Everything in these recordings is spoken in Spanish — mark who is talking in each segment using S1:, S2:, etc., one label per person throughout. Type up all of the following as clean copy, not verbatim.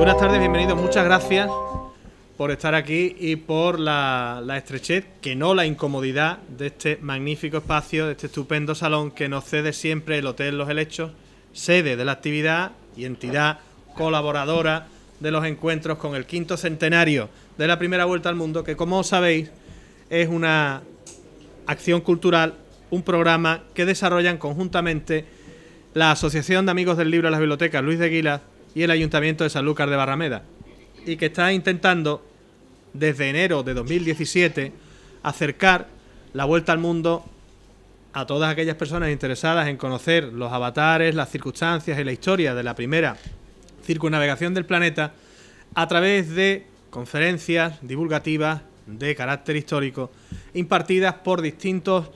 S1: Buenas tardes, bienvenidos. Muchas gracias por estar aquí y por la estrechez, que no la incomodidad, de este magnífico espacio, de este estupendo salón que nos cede siempre el Hotel Los Helechos, sede de la actividad y entidad colaboradora de los encuentros con el 5º centenario de la primera vuelta al mundo, que, como sabéis, es una acción cultural, un programa que desarrollan conjuntamente la Asociación de Amigos del Libro de las Bibliotecas Luis de Aguilar y el Ayuntamiento de Sanlúcar de Barrameda, y que está intentando desde enero de 2017 acercar la vuelta al mundo a todas aquellas personas interesadas en conocer los avatares, las circunstancias y la historia de la primera circunnavegación del planeta a través de conferencias divulgativas de carácter histórico impartidas por distintos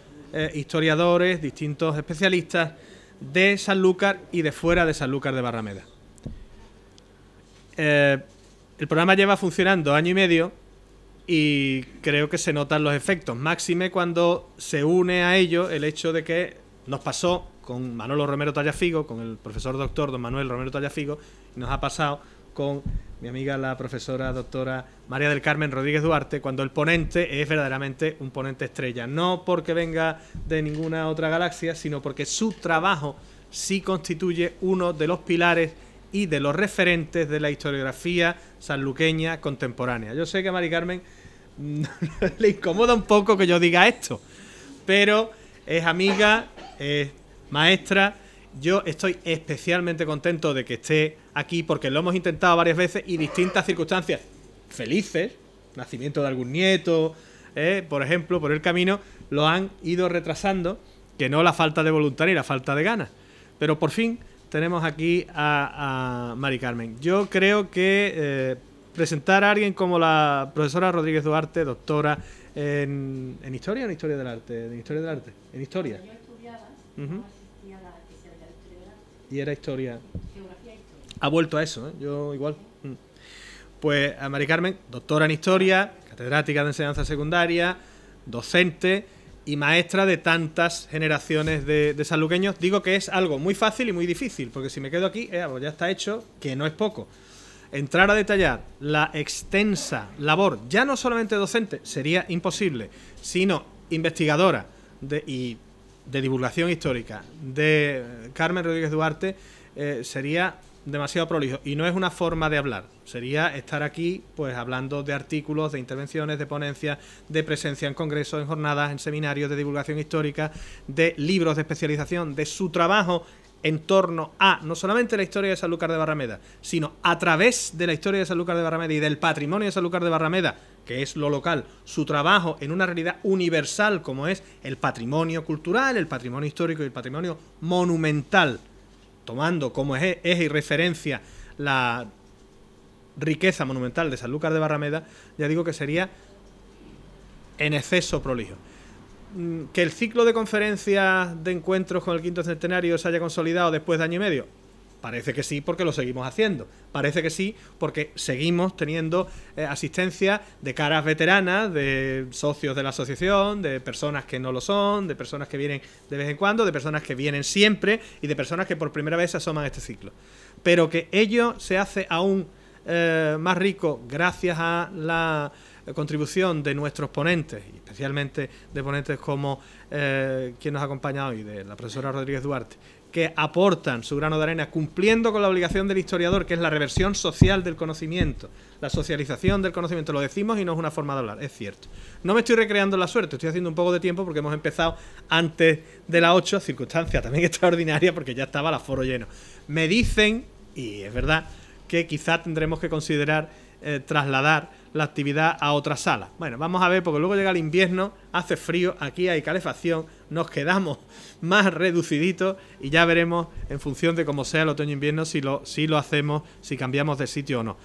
S1: historiadores, distintos especialistas de Sanlúcar y de fuera de Sanlúcar de Barrameda. El programa lleva funcionando año y medio y creo que se notan los efectos, máxime cuando se une a ello el hecho de que nos pasó con Manolo Romero Tallafigo, con el profesor doctor don Manuel Romero Tallafigo, y nos ha pasado con mi amiga la profesora doctora María del Carmen Rodríguez Duarte, cuando el ponente es verdaderamente un ponente estrella, no porque venga de ninguna otra galaxia, sino porque su trabajo sí constituye uno de los pilares y de los referentes de la historiografía sanluqueña contemporánea. Yo sé que a Mari Carmen le incomoda un poco que yo diga esto, pero es amiga, es maestra. Yo estoy especialmente contento de que esté aquí porque lo hemos intentado varias veces y distintas circunstancias felices, nacimiento de algún nieto, por ejemplo, por el camino, lo han ido retrasando, que no la falta de voluntad ni la falta de ganas. Pero por fin tenemos aquí a Mari Carmen. Yo creo que presentar a alguien como la profesora Rodríguez Duarte, doctora en historia o en historia del arte, en historia del arte, en historia.
S2: Yo estudiaba, asistía a la especialidad de historia del arte.
S1: Y era historia.
S2: Geografía e historia.
S1: Ha vuelto a eso, ¿eh? Yo igual. Pues a Mari Carmen, doctora en historia, catedrática de enseñanza secundaria, docente y maestra de tantas generaciones de sanluqueños. Digo que es algo muy fácil y muy difícil, porque si me quedo aquí, pues ya está hecho, que no es poco. Entrar a detallar la extensa labor, ya no solamente docente, sería imposible, sino investigadora y de divulgación histórica de Carmen Rodríguez Duarte, sería demasiado prolijo, y no es una forma de hablar, sería estar aquí pues hablando de artículos, de intervenciones, de ponencias, de presencia en congresos, en jornadas, en seminarios de divulgación histórica, de libros de especialización, de su trabajo en torno a no solamente la historia de Sanlúcar de Barrameda, sino a través de la historia de Sanlúcar de Barrameda y del patrimonio de Sanlúcar de Barrameda, que es lo local, su trabajo en una realidad universal como es el patrimonio cultural, el patrimonio histórico y el patrimonio monumental, tomando como eje y referencia la riqueza monumental de Sanlúcar de Barrameda. Ya digo que sería en exceso prolijo. ¿Que el ciclo de conferencias de encuentros con el 5º centenario se haya consolidado después de año y medio? Parece que sí, porque lo seguimos haciendo. Parece que sí, porque seguimos teniendo asistencia de caras veteranas, de socios de la asociación, de personas que no lo son, de personas que vienen de vez en cuando, de personas que vienen siempre y de personas que por primera vez se asoman a este ciclo. Pero que ello se hace aún más rico gracias a la contribución de nuestros ponentes, y especialmente de ponentes como quien nos ha acompañado hoy, de la profesora Rodríguez Duarte, que aportan su grano de arena cumpliendo con la obligación del historiador, que es la reversión social del conocimiento, la socialización del conocimiento. Lo decimos y no es una forma de hablar, es cierto. No me estoy recreando en la suerte, estoy haciendo un poco de tiempo porque hemos empezado antes de las 8, circunstancia también extraordinaria porque ya estaba el aforo lleno. Me dicen, y es verdad, que quizá tendremos que considerar trasladar la actividad a otra sala. Bueno, vamos a ver, porque luego llega el invierno, hace frío, aquí hay calefacción, nos quedamos más reduciditos y ya veremos en función de cómo sea el otoño-invierno si lo hacemos, si cambiamos de sitio o no.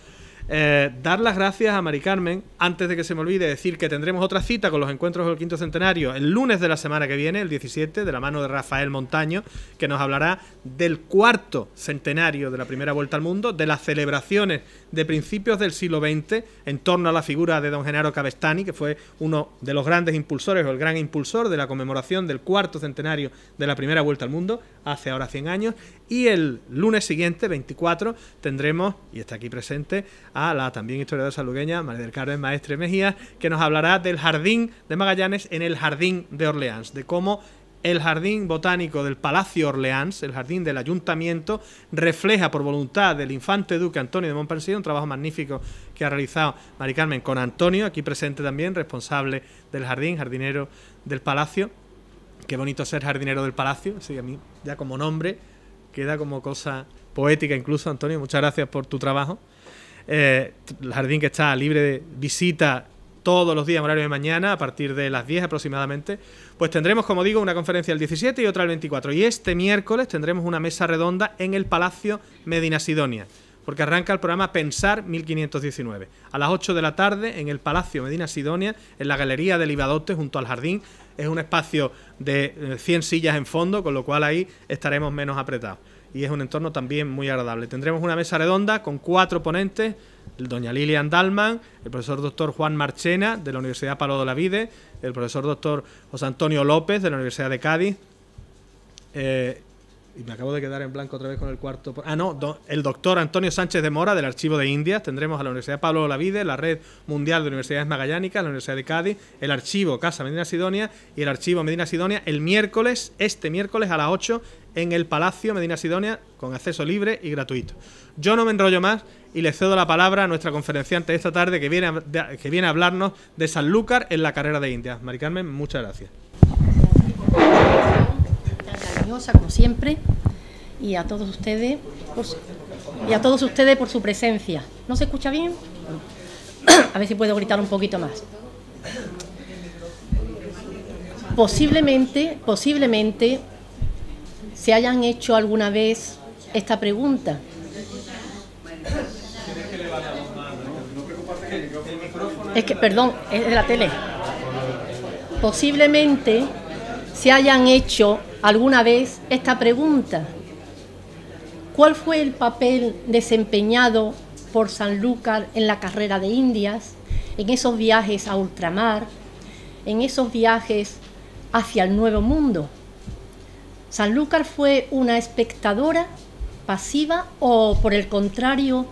S1: Dar las gracias a Mari Carmen, antes de que se me olvide decir que tendremos otra cita con los encuentros del quinto centenario el lunes de la semana que viene, el 17, de la mano de Rafael Montaño, que nos hablará del cuarto centenario de la primera vuelta al mundo, de las celebraciones de principios del siglo XX en torno a la figura de don Genaro Cabestany, que fue uno de los grandes impulsores o el gran impulsor de la conmemoración del cuarto centenario de la primera vuelta al mundo, hace ahora 100 años, y el lunes siguiente, 24, tendremos, y está aquí presente, a la también historiadora sanluqueña María del Carmen Maestre Mejía, que nos hablará del Jardín de Magallanes en el Jardín de Orleans, de cómo el jardín botánico del Palacio Orleans, el jardín del ayuntamiento, refleja por voluntad del infante duque Antonio de Montpensier, un trabajo magnífico que ha realizado Mari Carmen con Antonio, aquí presente también, responsable del jardín, jardinero del palacio. Qué bonito ser jardinero del palacio, sí, a mí ya como nombre queda como cosa poética incluso, Antonio, muchas gracias por tu trabajo. El jardín que está libre de visita todos los días en horario de mañana a partir de las 10 aproximadamente. Pues tendremos, como digo, una conferencia el 17 y otra el 24, y este miércoles tendremos una mesa redonda en el Palacio Medina Sidonia, porque arranca el programa Pensar 1519 a las 8 de la tarde en el Palacio Medina Sidonia, en la Galería del Ibadote junto al jardín. Es un espacio de 100 sillas en fondo, con lo cual ahí estaremos menos apretados. Y es un entorno también muy agradable. Tendremos una mesa redonda con 4 ponentes, doña Lilian Dalman, el profesor doctor Juan Marchena, de la Universidad Palo de Olavide, el profesor doctor José Antonio López, de la Universidad de Cádiz, y me acabo de quedar en blanco otra vez con el cuarto... el doctor Antonio Sánchez de Mora, del Archivo de Indias. Tendremos a la Universidad Pablo Olavide, la Red Mundial de Universidades Magallánicas, la Universidad de Cádiz, el Archivo Casa Medina Sidonia y el Archivo Medina Sidonia el miércoles, este miércoles a las 8 en el Palacio Medina Sidonia, con acceso libre y gratuito. Yo no me enrollo más y le cedo la palabra a nuestra conferenciante de esta tarde, que viene a hablarnos de Sanlúcar en la carrera de Indias. Mari Carmen, muchas gracias.
S3: Cariñosa como siempre, y a todos ustedes por su presencia. ¿No se escucha bien? A ver si puedo gritar un poquito más. Posiblemente se hayan hecho alguna vez esta pregunta. Es que, perdón, es de la tele. Posiblemente se hayan hecho alguna vez esta pregunta: ¿cuál fue el papel desempeñado por Sanlúcar en la carrera de Indias, en esos viajes a ultramar, en esos viajes hacia el Nuevo Mundo? ¿Sanlúcar fue una espectadora pasiva o, por el contrario,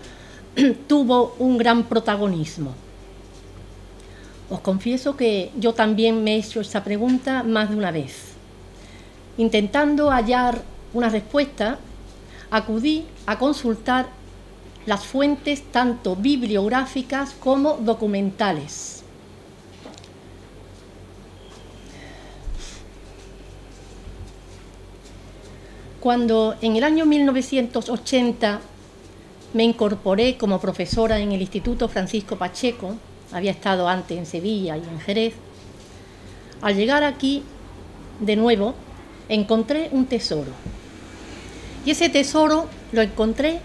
S3: tuvo un gran protagonismo? Os confieso que yo también me he hecho esta pregunta más de una vez. Intentando hallar una respuesta, acudí a consultar las fuentes tanto bibliográficas como documentales. Cuando en el año 1980 me incorporé como profesora en el Instituto Francisco Pacheco, había estado antes en Sevilla y en Jerez, al llegar aquí de nuevo encontré un tesoro. Y ese tesoro lo encontré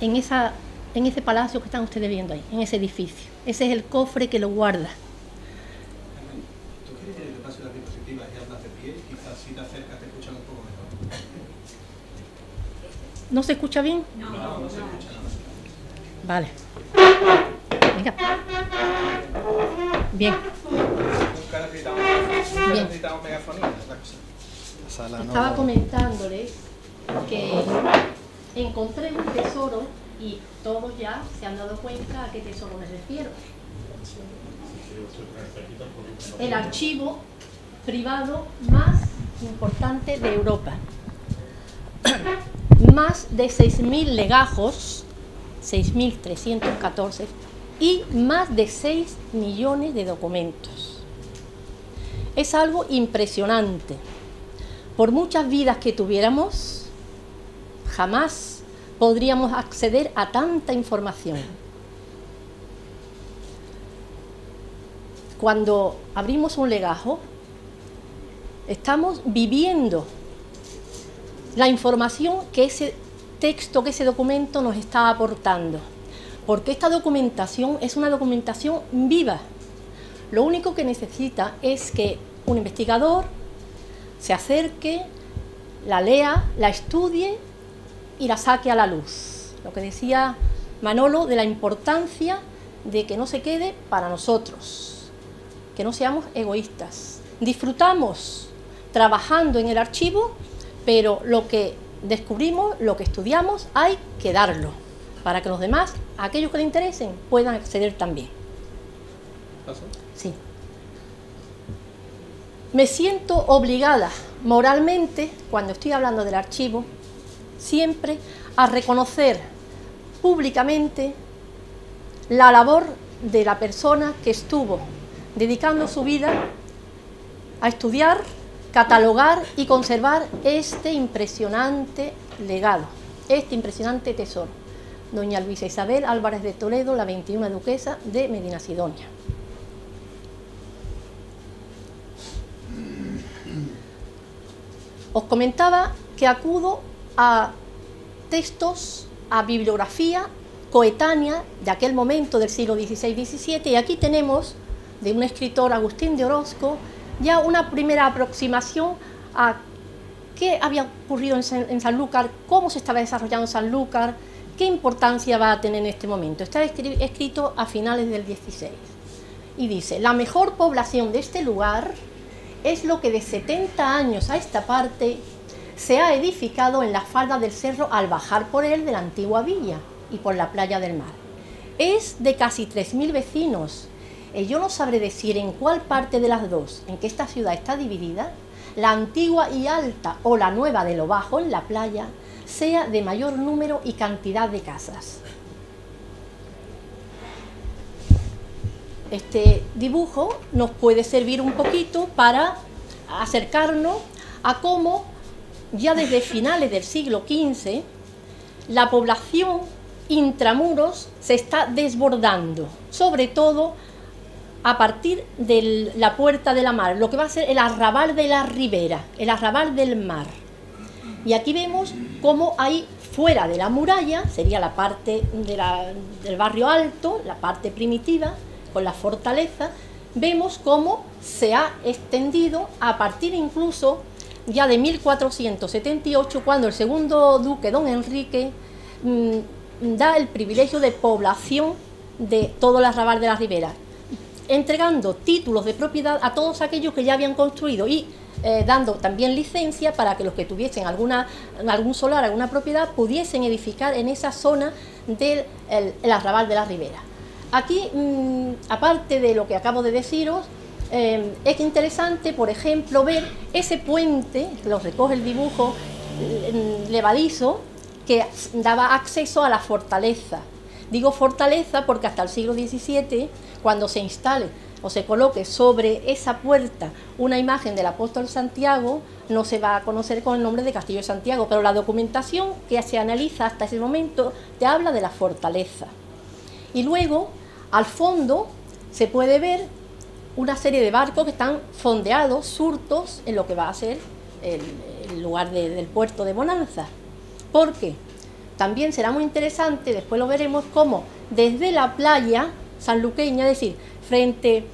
S3: en ese palacio que están ustedes viendo ahí, en ese edificio. Ese es el cofre que lo guarda.
S1: ¿Tú quieres que te pase las diapositivas y hablas de pie? Quizás si te acercas te escuchan un poco mejor.
S3: ¿No se escucha bien?
S1: No se escucha nada.
S3: Vale. Venga. Bien. Bien. Estaba comentándoles que encontré un tesoro y todos ya se han dado cuenta a qué tesoro me refiero. El archivo privado más importante de Europa. Más de 6.000 legajos, 6.314, y más de 6 millones de documentos. Es algo impresionante. Por muchas vidas que tuviéramos, jamás podríamos acceder a tanta información. Cuando abrimos un legajo, estamos viviendo la información que ese texto, que ese documento nos está aportando. porque esta documentación es una documentación viva. Lo único que necesita es que un investigador se acerque, la lea, la estudie y la saque a la luz. Lo que decía Manolo de la importancia de que no se quede para nosotros, que no seamos egoístas. Disfrutamos trabajando en el archivo, pero lo que descubrimos, lo que estudiamos, hay que darlo, para que los demás, aquellos que les interesen, puedan acceder también. Sí. Me siento obligada moralmente, cuando estoy hablando del archivo, siempre a reconocer públicamente la labor de la persona que estuvo dedicando su vida a estudiar, catalogar y conservar este impresionante legado, este impresionante tesoro. Doña Luisa Isabel Álvarez de Toledo, la 21 duquesa de Medinasidonia. Os comentaba que acudo a textos, a bibliografía coetánea de aquel momento del siglo XVI-XVII, y aquí tenemos de un escritor, Agustín de Orozco, ya una primera aproximación a qué había ocurrido en Sanlúcar, cómo se estaba desarrollando Sanlúcar, qué importancia va a tener en este momento. Está escrito a finales del XVI y dice: la mejor población de este lugar es lo que de 70 años a esta parte se ha edificado en la falda del cerro al bajar por él de la antigua villa y por la playa del mar. Es de casi 3000 vecinos. Yo no sabré decir en cuál parte de las dos en que esta ciudad está dividida, la antigua y alta o la nueva de lo bajo en la playa, sea de mayor número y cantidad de casas. Este dibujo nos puede servir un poquito para acercarnos a cómo ya desde finales del siglo XV la población intramuros se está desbordando, sobre todo a partir de la Puerta de la Mar, lo que va a ser el arrabal de la Ribera, el arrabal del mar. Y aquí vemos cómo hay fuera de la muralla, sería la parte del barrio alto, la parte primitiva, con la fortaleza, vemos cómo se ha extendido a partir incluso ya de 1478, cuando el segundo duque, don Enrique, da el privilegio de población de todo el arrabal de la Ribera, entregando títulos de propiedad a todos aquellos que ya habían construido y dando también licencia para que los que tuviesen algún solar, alguna propiedad, pudiesen edificar en esa zona del arrabal de la Ribera. Aquí, aparte de lo que acabo de deciros, es interesante, por ejemplo, ver ese puente, lo recoge el dibujo, levadizo, que daba acceso a la fortaleza. Digo fortaleza porque hasta el siglo XVII, cuando se instale o se coloque sobre esa puerta una imagen del apóstol Santiago, no se va a conocer con el nombre de Castillo de Santiago, pero la documentación que se analiza hasta ese momento te habla de la fortaleza. Y luego, al fondo, se puede ver una serie de barcos que están fondeados, surtos, en lo que va a ser el lugar del puerto de Bonanza. ¿Por qué? También será muy interesante, después lo veremos, cómo desde la playa sanluqueña, es decir, frente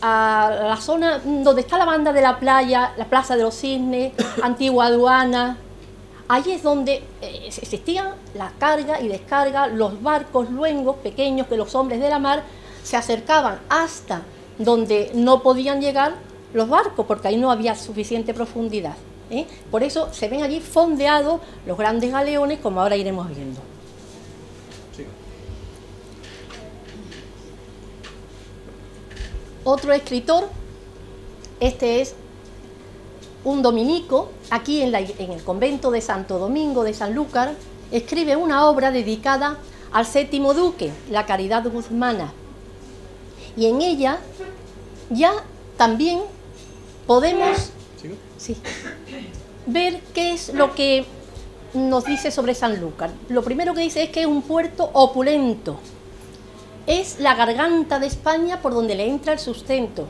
S3: a la zona donde está la banda de la playa, la Plaza de los Cisnes, Antigua Aduana, allí es donde existían la carga y descarga, los barcos luengos pequeños que los hombres de la mar se acercaban hasta donde no podían llegar los barcos, porque ahí no había suficiente profundidad. Por eso se ven allí fondeados los grandes galeones, como ahora iremos viendo. Sí. Otro escritor, este es un dominico, aquí en el convento de Santo Domingo de Sanlúcar, escribe una obra dedicada al séptimo duque, la Caridad Guzmana, y en ella ya también podemos ver qué es lo que nos dice sobre Sanlúcar. Lo primero que dice es que es un puerto opulento, es la garganta de España por donde le entra el sustento.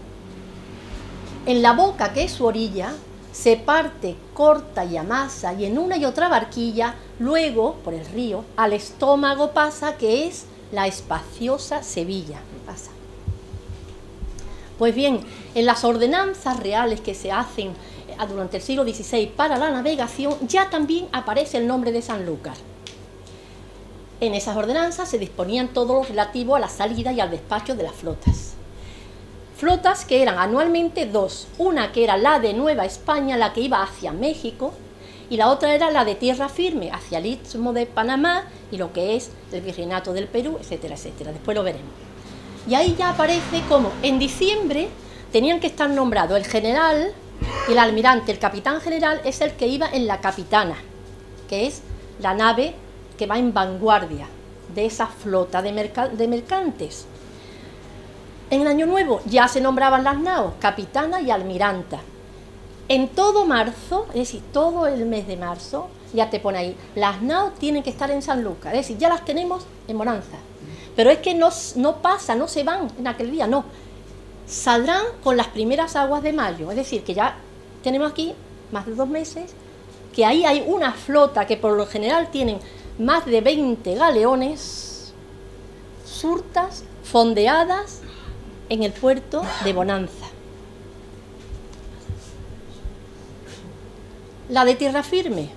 S3: En la boca, que es su orilla, se parte, corta y amasa, y en una y otra barquilla, luego, por el río, al estómago pasa, que es la espaciosa Sevilla. Pasa. Pues bien, en las ordenanzas reales que se hacen durante el siglo XVI para la navegación, ya también aparece el nombre de Sanlúcar. En esas ordenanzas se disponían todo lo relativo a la salida y al despacho de las flotas. Flotas que eran anualmente dos, una que era la de Nueva España, la que iba hacia México, y la otra era la de tierra firme, hacia el Istmo de Panamá y lo que es el Virreinato del Perú, etcétera, etcétera. Después lo veremos. Y ahí ya aparece como en diciembre tenían que estar nombrados el general y el almirante. El capitán general es el que iba en la capitana, que es la nave que va en vanguardia de esa flota de mercantes. En el Año Nuevo ya se nombraban las naos, capitana y almiranta. En todo marzo, es decir, todo el mes de marzo, ya te pone ahí, las naos tienen que estar en Sanlúcar, es decir, ya las tenemos en bonanza. Pero es que no pasa, no se van en aquel día, no. Saldrán con las primeras aguas de mayo, es decir, que ya tenemos aquí más de 2 meses, que ahí hay una flota que por lo general tienen más de 20 galeones, surtas, fondeadas en el puerto de Bonanza. La de tierra firme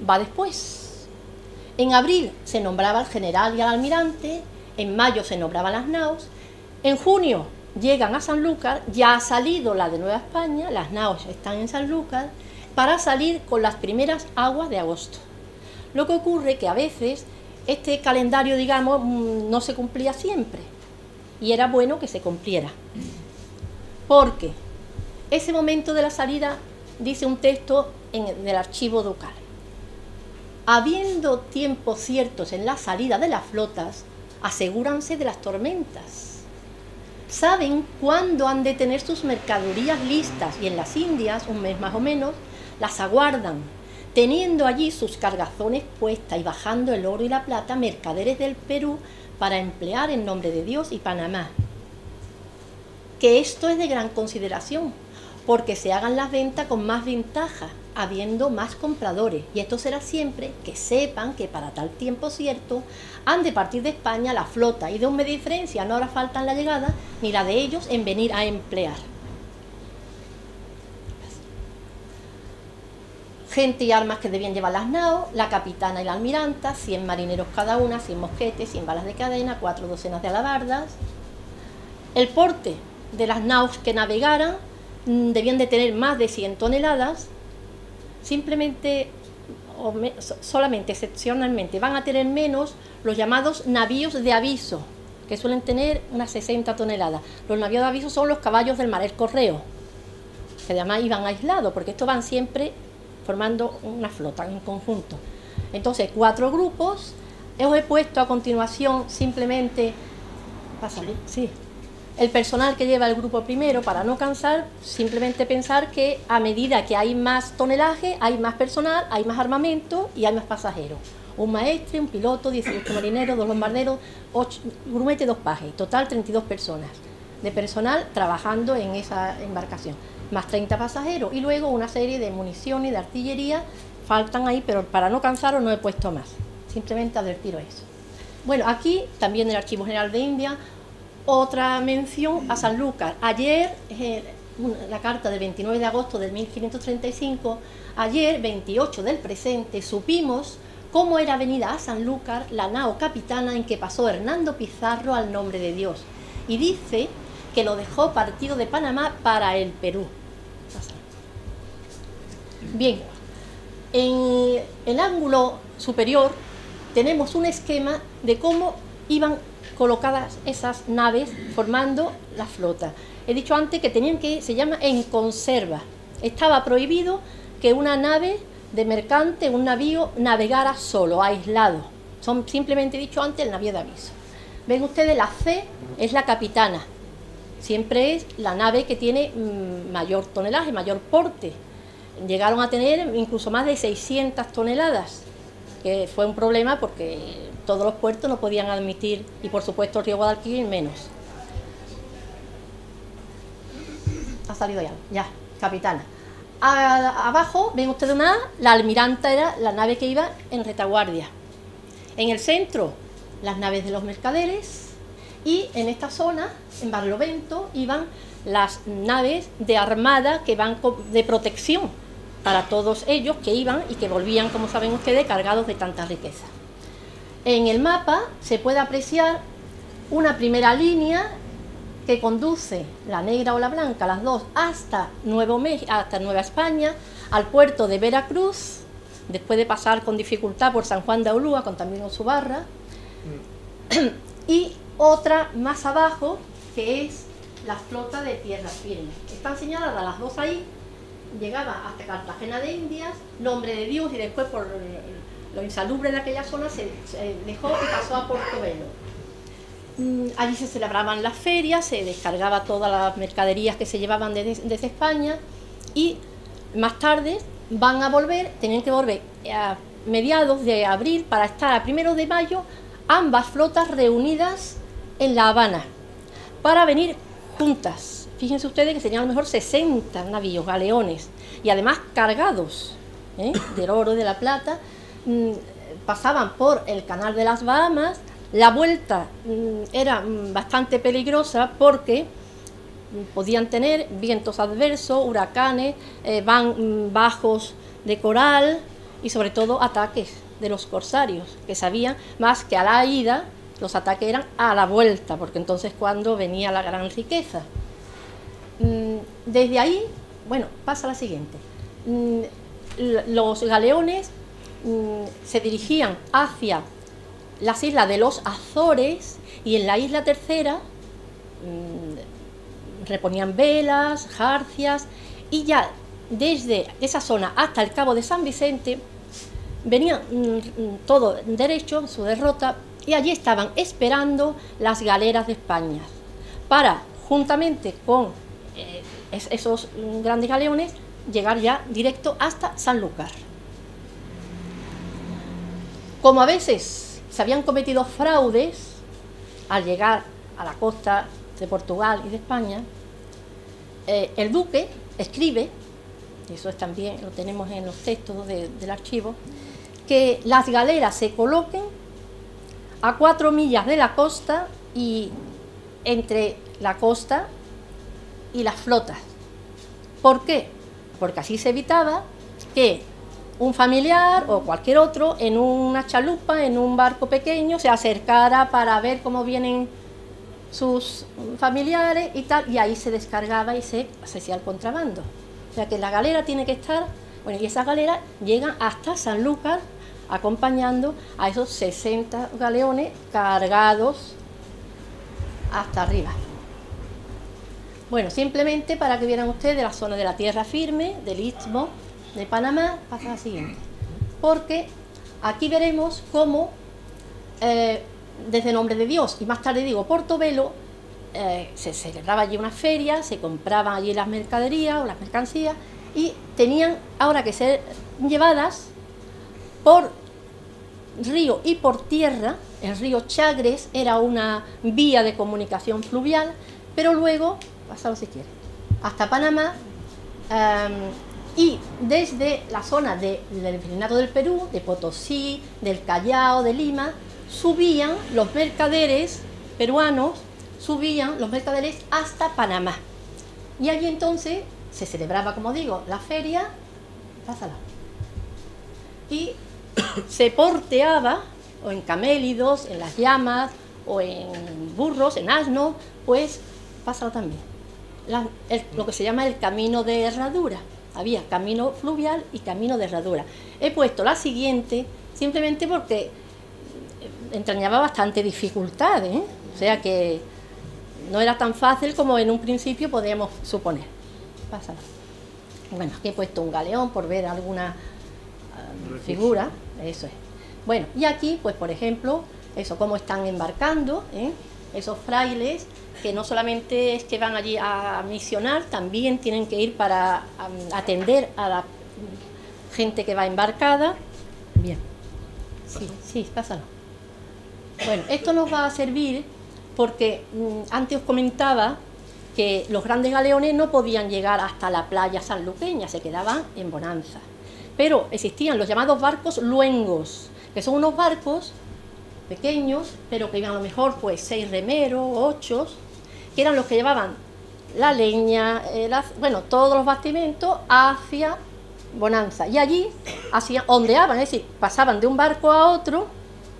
S3: va después. En abril se nombraba al general y al almirante, en mayo se nombraban las naos, en junio llegan a Sanlúcar, ya ha salido la de Nueva España, las naos están en Sanlúcar, para salir con las primeras aguas de agosto. Lo que ocurre que a veces este calendario, digamos, no se cumplía siempre, y era bueno que se cumpliera, porque ese momento de la salida, dice un texto del archivo ducal, habiendo tiempos ciertos en la salida de las flotas, asegúranse de las tormentas. Saben cuándo han de tener sus mercaderías listas, y en las Indias, un mes más o menos, las aguardan, teniendo allí sus cargazones puestas y bajando el oro y la plata, mercaderes del Perú, para emplear en nombre de Dios y Panamá. Que esto es de gran consideración, porque se hagan las ventas con más ventaja, habiendo más compradores, y esto será siempre que sepan que para tal tiempo cierto han de partir de España la flota, y de un mes de diferencia no hará falta en la llegada, ni la de ellos en venir a emplear. Gente y armas que debían llevar las naos, la capitana y la almiranta, 100 marineros cada una, 100 mosquetes, 100 balas de cadena, 4 docenas de alabardas. El porte de las naos que navegaran debían de tener más de 100 toneladas, simplemente, solamente, excepcionalmente, van a tener menos los llamados navíos de aviso, que suelen tener unas 60 toneladas. Los navíos de aviso son los caballos del mar, el correo, que además iban aislados, porque estos van siempre formando una flota en conjunto. Entonces, 4 grupos. Os he puesto a continuación simplemente, pásale, sí, el personal que lleva el grupo primero, para no cansar, simplemente pensar que a medida que hay más tonelaje, hay más personal, hay más armamento y hay más pasajeros. Un maestre, un piloto, 18 marineros, 2 bombarderos, 8 grumetes, 2 pajes, total 32 personas de personal trabajando en esa embarcación, más 30 pasajeros, y luego una serie de municiones y de artillería, faltan ahí, pero para no cansaros no he puesto más, simplemente advertiros eso. Bueno, aquí también el Archivo General de India, otra mención a Sanlúcar. Ayer, la carta del 29 de agosto de 1535, ayer, 28 del presente, supimos cómo era venida a Sanlúcar la nao capitana en que pasó Hernando Pizarro al nombre de Dios, y dice que lo dejó partido de Panamá para el Perú. Bien, en el ángulo superior tenemos un esquema de cómo iban colocadas esas naves formando la flota. He dicho antes que tenían que, se llama en conserva. Estaba prohibido que una nave de mercante, un navío, navegara solo, aislado. Son, simplemente he dicho antes, el navío de aviso. Ven ustedes, la C es la capitana. Siempre es la nave que tiene mayor tonelaje, mayor porte. Llegaron a tener incluso más de 600 toneladas, que fue un problema porque todos los puertos no podían admitir, y por supuesto el río Guadalquivir menos. Ha salido ya, capitana. Abajo ven ustedes una A, la almiranta era la nave que iba en retaguardia. En el centro, las naves de los mercaderes, y en esta zona, en Barlovento, iban las naves de armada que van de protección para todos ellos que iban y que volvían, como saben ustedes, cargados de tanta riqueza. En el mapa se puede apreciar una primera línea que conduce, la negra o la blanca, las dos, hasta Nueva España, al puerto de Veracruz, después de pasar con dificultad por San Juan de Ulúa, con también su barra, y otra más abajo, que es la flota de tierra firme. Están señaladas las dos ahí, llegaba hasta Cartagena de Indias, Nombre de Dios, y después por lo insalubre de aquella zona se dejó y pasó a Portobelo. Allí se celebraban las ferias, se descargaba todas las mercaderías que se llevaban desde España, y más tarde van a volver, tenían que volver a mediados de abril para estar a primeros de mayo ambas flotas reunidas en La Habana para venir juntas. Fíjense ustedes que tenían a lo mejor 60 navíos, galeones, y además cargados del oro, de la plata. Pasaban por el canal de las Bahamas. La vuelta era bastante peligrosa porque podían tener vientos adversos, huracanes, bajos de coral y sobre todo ataques de los corsarios, que sabían más que a la ida, los ataques eran a la vuelta, porque entonces cuando venía la gran riqueza. Desde ahí, bueno, pasa la siguiente. Los galeones se dirigían hacia las islas de los Azores, y en la isla tercera reponían velas, jarcias, y ya desde esa zona hasta el Cabo de San Vicente venían todo derecho, su derrota, y allí estaban esperando las galeras de España para, juntamente con esos grandes galeones, llegar ya directo hasta Sanlúcar. Como a veces se habían cometido fraudes al llegar a la costa de Portugal y de España, el duque escribe, y eso también lo tenemos en los textos del archivo, que las galeras se coloquen a 4 millas de la costa y entre la costa y las flotas. ¿Por qué? Porque así se evitaba que un familiar o cualquier otro en una chalupa, en un barco pequeño, se acercara para ver cómo vienen sus familiares y tal, y ahí se descargaba y se hacía el contrabando. O sea que la galera tiene que estar, bueno, y esas galeras llegan hasta Sanlúcar acompañando a esos 60 galeones cargados hasta arriba. Bueno, simplemente para que vieran ustedes la zona de la tierra firme, del Istmo de Panamá, pasa la siguiente. Porque aquí veremos cómo desde Nombre de Dios y más tarde digo Portobelo, se celebraba allí una feria, se compraban allí las mercaderías o las mercancías y tenían ahora que ser llevadas por río y por tierra. El río Chagres era una vía de comunicación fluvial, pero luego, pasado si quiere, hasta Panamá, y desde la zona del Virreinato del Perú, de Potosí, del Callao, de Lima, subían los mercaderes peruanos, subían los mercaderes hasta Panamá. Y allí entonces se celebraba, como digo, la feria, pásala, y se porteaba o en camélidos, en las llamas, o en burros, en asnos, pues pásalo también. Lo que se llama el camino de herradura. Había camino fluvial y camino de herradura. He puesto la siguiente simplemente porque entrañaba bastante dificultad, ¿eh? O sea que no era tan fácil como en un principio podíamos suponer. Pásalo. Bueno, aquí he puesto un galeón por ver alguna figura, eso es. Bueno, y aquí, pues por ejemplo, eso, cómo están embarcando, esos frailes, que no solamente es que van allí a misionar, también tienen que ir para atender a la gente que va embarcada. Bien, sí, pásalo. Bueno, esto nos va a servir porque antes os comentaba que los grandes galeones no podían llegar hasta la playa sanluqueña, se quedaban en Bonanza. Pero existían los llamados barcos luengos, que son unos barcos pequeños, pero que iban a lo mejor pues 6 remeros, 8, que eran los que llevaban la leña, bueno, todos los bastimentos hacia Bonanza. Y allí ondeaban, es decir, pasaban de un barco a otro,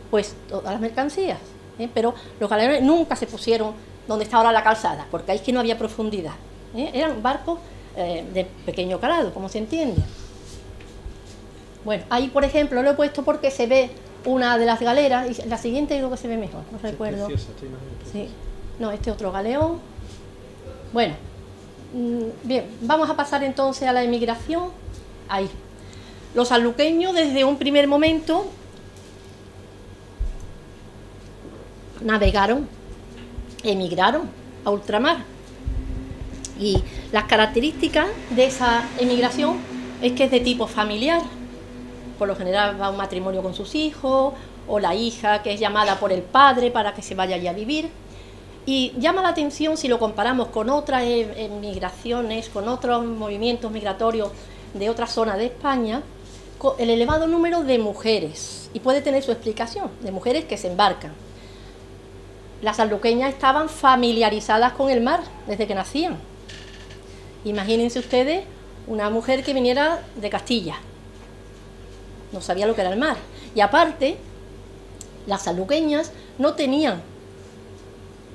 S3: pues todas las mercancías. Pero los galeones nunca se pusieron donde está ahora la calzada, porque ahí es que no había profundidad. Eran barcos de pequeño calado, como se entiende. Bueno, ahí por ejemplo lo he puesto porque se ve una de las galeras, y la siguiente creo que se ve mejor, no recuerdo. Sí. No, este otro galeón. Bueno, bien, vamos a pasar entonces a la emigración. Ahí. Los sanluqueños desde un primer momento navegaron, emigraron a ultramar. Y las características de esa emigración es que es de tipo familiar. Por lo general va un matrimonio con sus hijos, o la hija que es llamada por el padre para que se vaya allí a vivir. Y llama la atención si lo comparamos con otras emigraciones, con otros movimientos migratorios de otras zonas de España, el elevado número de mujeres, y puede tener su explicación, de mujeres que se embarcan. Las sanluqueñas estaban familiarizadas con el mar desde que nacían. Imagínense ustedes una mujer que viniera de Castilla, no sabía lo que era el mar. Y aparte, las sanluqueñas no tenían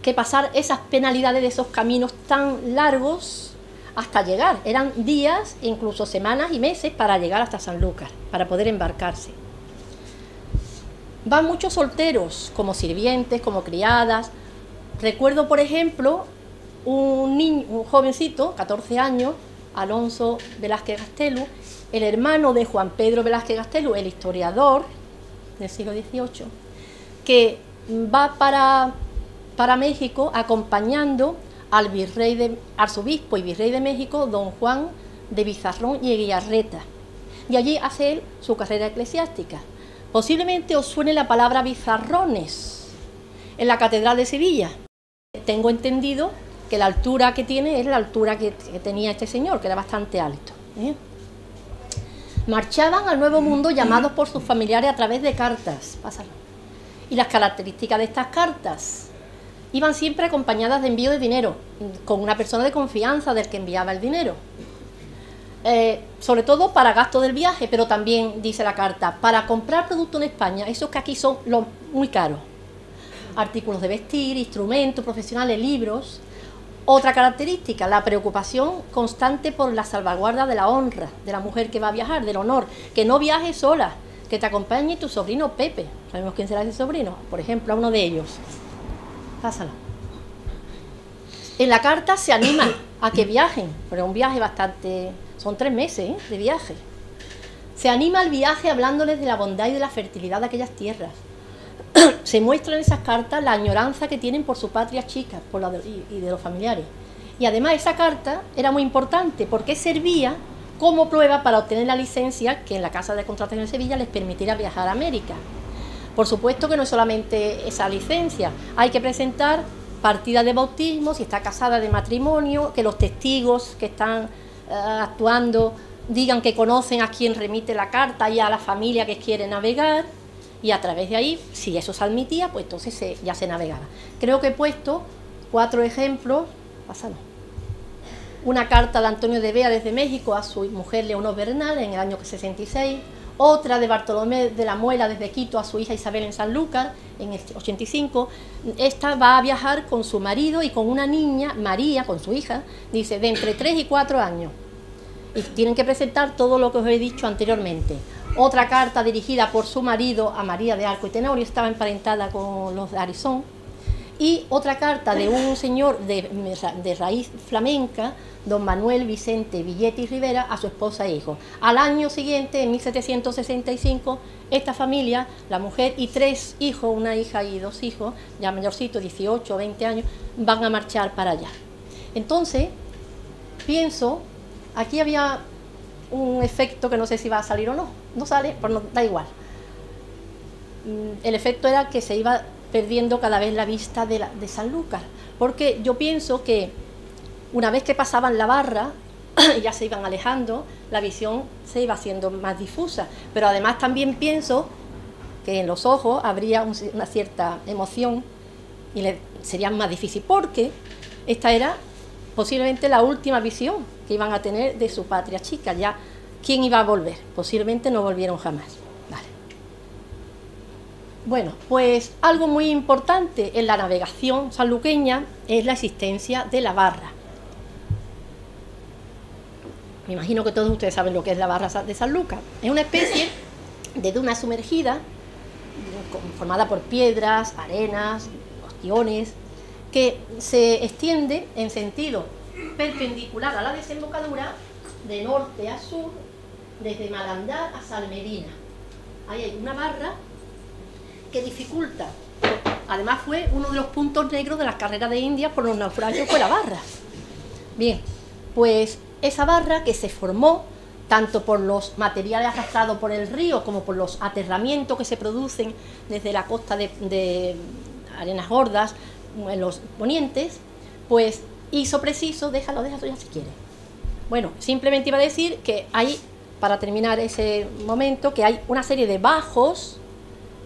S3: que pasar esas penalidades de esos caminos tan largos hasta llegar. Eran días, incluso semanas y meses para llegar hasta Sanlúcar, para poder embarcarse. Van muchos solteros, como sirvientes, como criadas. Recuerdo, por ejemplo, un jovencito, 14 años, Alonso Velázquez Gastelu, el hermano de Juan Pedro Velázquez Gastelu, el historiador del siglo XVIII, que va para México acompañando al arzobispo y virrey de México, don Juan de Bizarrón y Eguiarreta. Y allí hace él su carrera eclesiástica. Posiblemente os suene la palabra Bizarrones en la Catedral de Sevilla. Tengo entendido que la altura que tiene es la altura que tenía este señor, que era bastante alto. Marchaban al Nuevo Mundo llamados por sus familiares a través de cartas. Pásalo. Y las características de estas cartas iban siempre acompañadas de envío de dinero, con una persona de confianza del que enviaba el dinero. Sobre todo para gasto del viaje, pero también, dice la carta, para comprar productos en España, esos que aquí son muy caros. Artículos de vestir, instrumentos profesionales, libros. Otra característica, la preocupación constante por la salvaguarda de la honra de la mujer que va a viajar, del honor, que no viaje sola, que te acompañe tu sobrino Pepe. ¿Sabemos quién será ese sobrino? Por ejemplo, a uno de ellos. Pásalo. En la carta se anima a que viajen, pero es un viaje bastante... Son 3 meses de viaje. Se anima al viaje hablándoles de la bondad y de la fertilidad de aquellas tierras. Se muestra en esas cartas la añoranza que tienen por su patria chica y de los familiares. Y además esa carta era muy importante porque servía como prueba para obtener la licencia que en la Casa de Contratación de Sevilla les permitiera viajar a América. Por supuesto que no es solamente esa licencia, hay que presentar partida de bautismo, si está casada, de matrimonio, que los testigos que están actuando digan que conocen a quien remite la carta y a la familia que quiere navegar, y a través de ahí, si eso se admitía, pues entonces ya se navegaba. Creo que he puesto 4 ejemplos. Pásalo. Una carta de Antonio de Bea desde México a su mujer Leonor Bernal en el año 66, otra de Bartolomé de la Muela desde Quito a su hija Isabel en Sanlúcar en el 85. Esta va a viajar con su marido y con una niña, María, con su hija, dice, de entre 3 y 4 años. Y tienen que presentar todo lo que os he dicho anteriormente. Otra carta dirigida por su marido a María de Arco y Tenorio, estaba emparentada con los de Arizón. Y otra carta de un señor de raíz flamenca, don Manuel Vicente Villetti Rivera, a su esposa e hijo. Al año siguiente, en 1765, esta familia, la mujer y 3 hijos, una hija y 2 hijos, ya mayorcitos, 18 o 20 años, van a marchar para allá. Entonces, pienso, aquí había un efecto que no sé si va a salir o no. No sale, pero no, da igual. El efecto era que se iba perdiendo cada vez la vista de Sanlúcar, porque yo pienso que una vez que pasaban la barra y ya se iban alejando, la visión se iba haciendo más difusa, pero además también pienso que en los ojos habría una cierta emoción y sería más difícil, porque esta era posiblemente la última visión que iban a tener de su patria chica. Ya, ¿quién iba a volver? Posiblemente no volvieron jamás. Vale. Bueno, pues algo muy importante en la navegación sanluqueña es la existencia de la barra. Me imagino que todos ustedes saben lo que es la barra de Sanlúcar. Es una especie de duna sumergida formada por piedras, arenas, ostiones, que se extiende en sentido perpendicular a la desembocadura de norte a sur, desde Malandar a Salmedina. Ahí hay una barra que dificulta. Además fue uno de los puntos negros de las carreras de Indias por los naufragios, fue la barra. Bien, pues esa barra que se formó tanto por los materiales arrastrados por el río como por los aterramientos que se producen desde la costa de Arenas Gordas en los ponientes, pues hizo preciso, déjalo ya si quiere. Bueno, simplemente iba a decir que hay, para terminar ese momento, que hay una serie de bajos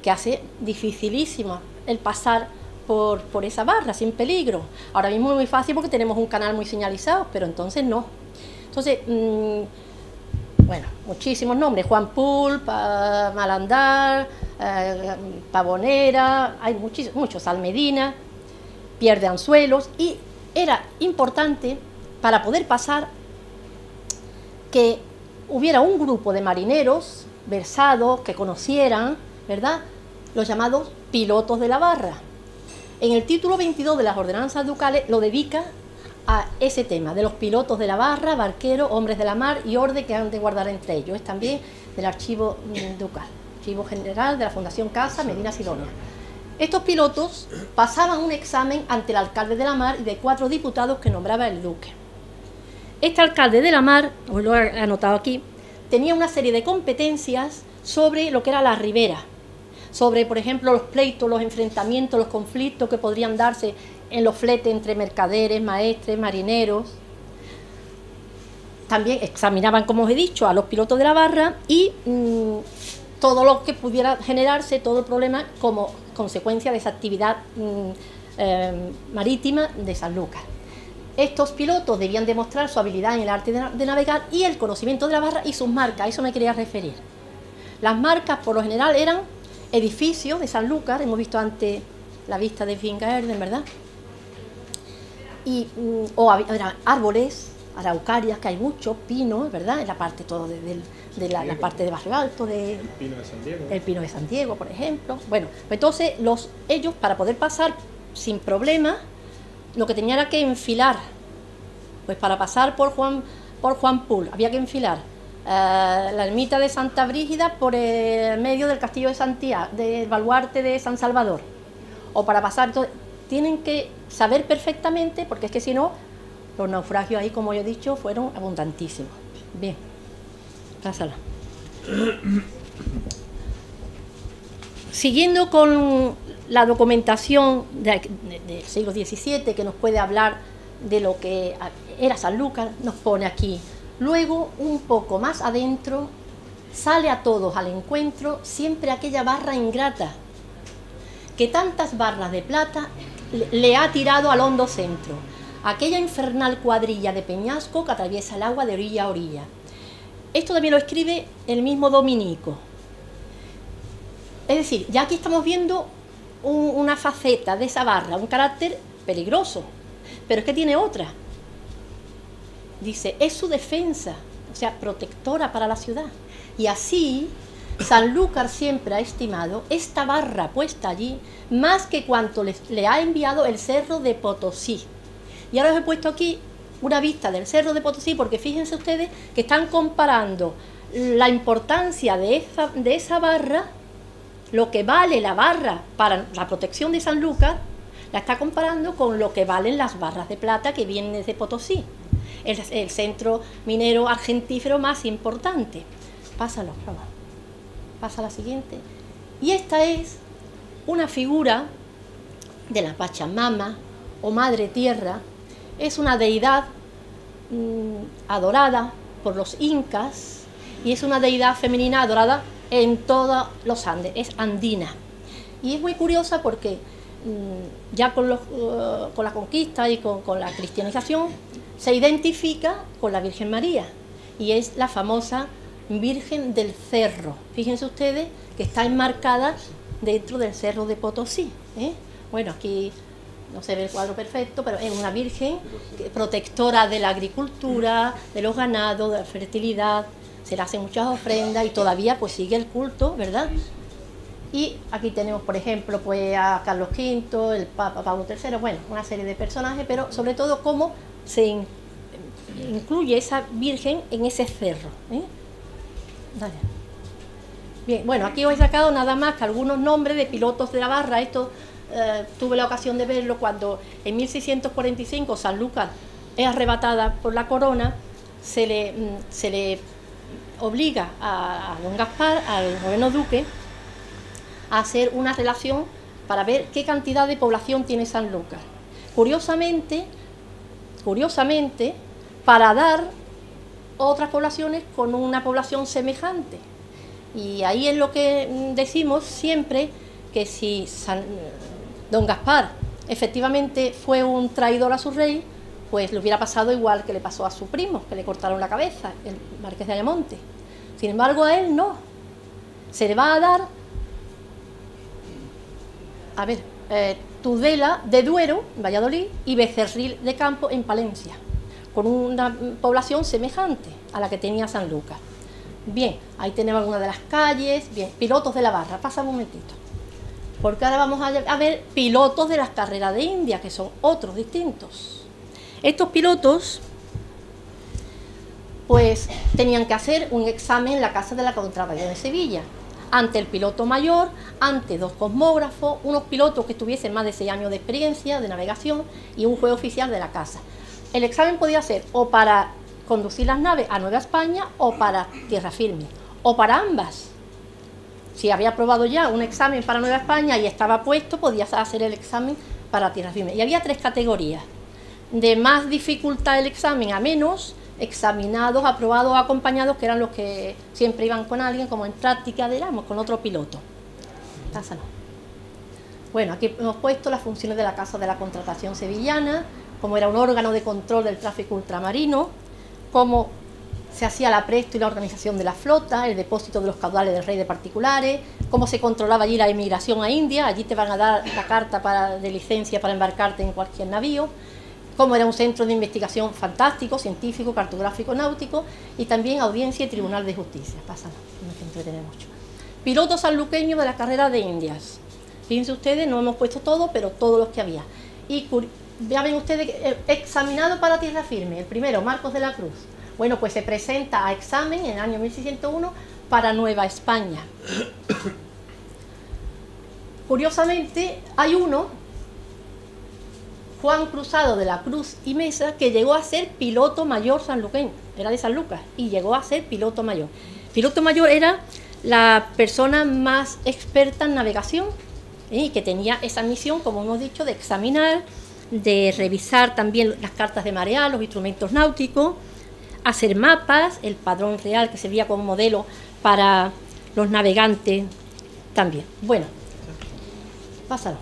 S3: que hace dificilísimo el pasar por esa barra sin peligro. Ahora mismo es muy fácil porque tenemos un canal muy señalizado, pero entonces no. Entonces, bueno, muchísimos nombres: Juan Pul, Malandar, Pavonera, hay muchos, Salmedina, Pier de Anzuelos, y era importante para poder pasar que hubiera un grupo de marineros versados que conocieran, ¿verdad?, los llamados pilotos de la barra. En el título 22 de las ordenanzas ducales lo dedica a ese tema, de los pilotos de la barra, barqueros, hombres de la mar y orden que han de guardar entre ellos. Es también del archivo ducal, archivo general de la Fundación Casa, Medina Sidonia. Estos pilotos pasaban un examen ante el alcalde de la mar y de 4 diputados que nombraba el duque. Este alcalde de la mar, os lo he anotado aquí, tenía una serie de competencias sobre lo que era la ribera, sobre, por ejemplo, los pleitos, los enfrentamientos, los conflictos que podrían darse en los fletes entre mercaderes, maestres, marineros. También examinaban, como os he dicho, a los pilotos de la barra y todo lo que pudiera generarse, todo el problema como consecuencia de esa actividad marítima de Sanlúcar. Estos pilotos debían demostrar su habilidad en el arte de navegar y el conocimiento de la barra y sus marcas. A eso me quería referir. Las marcas, por lo general, eran edificios de Sanlúcar, hemos visto antes la vista de Fingaerden, ¿verdad? O árboles, araucarias, que hay muchos, pinos, ¿verdad? En la parte todo de la parte de Barrio Alto, el Pino de San Diego. El Pino de San Diego, por ejemplo. Bueno, pues entonces ellos, para poder pasar sin problema, lo que tenían era que enfilar. Pues para pasar por Juan Pul había que enfilar la ermita de Santa Brígida por el medio del castillo de Santiago, del baluarte de San Salvador. O para pasar, entonces, tienen que saber perfectamente, porque es que si no, los naufragios ahí, como yo he dicho, fueron abundantísimos. Bien, pásala. Siguiendo con la documentación del siglo XVII, que nos puede hablar de lo que era Sanlúcar, nos pone aquí: luego, un poco más adentro, sale a todos al encuentro siempre aquella barra ingrata, que tantas barras de plata le ha tirado al hondo centro, aquella infernal cuadrilla de peñasco que atraviesa el agua de orilla a orilla. Esto también lo escribe el mismo Dominico. Es decir, ya aquí estamos viendo una faceta de esa barra, un carácter peligroso, pero es que tiene otra. Dice, es su defensa, o sea, protectora para la ciudad. Y así, Sanlúcar siempre ha estimado esta barra puesta allí más que cuanto le ha enviado el Cerro de Potosí. Y ahora os he puesto aquí una vista del Cerro de Potosí, porque fíjense ustedes que están comparando la importancia de esa barra, lo que vale la barra para la protección de Sanlúcar, la está comparando con lo que valen las barras de plata que vienen desde Potosí, el centro minero argentífero más importante. Pásalo, por favor. Pasa a la siguiente. Y esta es una figura de la Pachamama o Madre Tierra. Es una deidad adorada por los incas y es una deidad femenina adorada en todos los Andes, es andina. Y es muy curiosa porque ya con la conquista y con la cristianización se identifica con la Virgen María y es la famosa Virgen del Cerro. Fíjense ustedes que está enmarcada dentro del Cerro de Potosí, ¿eh? Bueno, aquí no se ve el cuadro perfecto, pero es una virgen protectora de la agricultura, de los ganados, de la fertilidad. Se le hacen muchas ofrendas y todavía pues sigue el culto, ¿verdad? Y aquí tenemos, por ejemplo, pues a Carlos V, el Papa Pablo III, bueno, una serie de personajes, pero sobre todo cómo se incluye esa virgen en ese cerro, ¿eh? Dale. Bien, bueno, aquí os he sacado nada más que algunos nombres de pilotos de la barra. Esto tuve la ocasión de verlo cuando en 1645 Sanlúcar es arrebatada por la corona, se le obliga a don Gaspar, al noveno duque, a hacer una relación para ver qué cantidad de población tiene Sanlúcar. Curiosamente, para dar otras poblaciones con una población semejante. Y ahí es lo que decimos siempre, que si don Gaspar efectivamente fue un traidor a su rey, pues le hubiera pasado igual que le pasó a su primo, que le cortaron la cabeza, el marqués de Ayamonte. Sin embargo, a él no. Se le va a dar, Tudela de Duero, en Valladolid, y Becerril de Campo, en Palencia, con una población semejante a la que tenía Sanlúcar. Bien, ahí tenemos algunas de las calles. Bien, pilotos de la barra, pasa un momentito, porque ahora vamos a ver pilotos de las carreras de India, que son otros distintos. Estos pilotos pues tenían que hacer un examen en la Casa de la Contratación de Sevilla, ante el piloto mayor, ante 2 cosmógrafos, unos pilotos que tuviesen más de 6 años de experiencia de navegación y un juez oficial de la casa. El examen podía ser o para conducir las naves a Nueva España o para tierra firme, o para ambas. Si había aprobado ya un examen para Nueva España y estaba puesto, podía hacer el examen para tierra firme. Y había 3 categorías: de más dificultad el examen a menos, examinados, aprobados o acompañados, que eran los que siempre iban con alguien, como en práctica, digamos, con otro piloto. Pásalo. Bueno, aquí hemos puesto las funciones de la Casa de la Contratación Sevillana, cómo era un órgano de control del tráfico ultramarino, cómo se hacía el apresto y la organización de la flota, el depósito de los caudales del rey de particulares, cómo se controlaba allí la emigración a India. Allí te van a dar la carta de licencia para embarcarte en cualquier navío, cómo era un centro de investigación fantástico, científico, cartográfico, náutico, y también audiencia y tribunal de justicia. Pásalo, no te entretener mucho. Pilotos sanluqueños de la carrera de Indias. Fíjense ustedes, no hemos puesto todo, pero todos los que había. Y ya ven ustedes, examinado para tierra firme, el primero, Marcos de la Cruz. Bueno, pues se presenta a examen en el año 1601 para Nueva España. Curiosamente, hay uno, Juan Cruzado de la Cruz y Mesa, que llegó a ser piloto mayor sanluqueño, era de San Lucas, y llegó a ser piloto mayor. Piloto mayor era la persona más experta en navegación, y que tenía esa misión, como hemos dicho, de examinar, de revisar también las cartas de marea, los instrumentos náuticos, hacer mapas, el padrón real que servía como modelo para los navegantes también. Bueno, pásalo.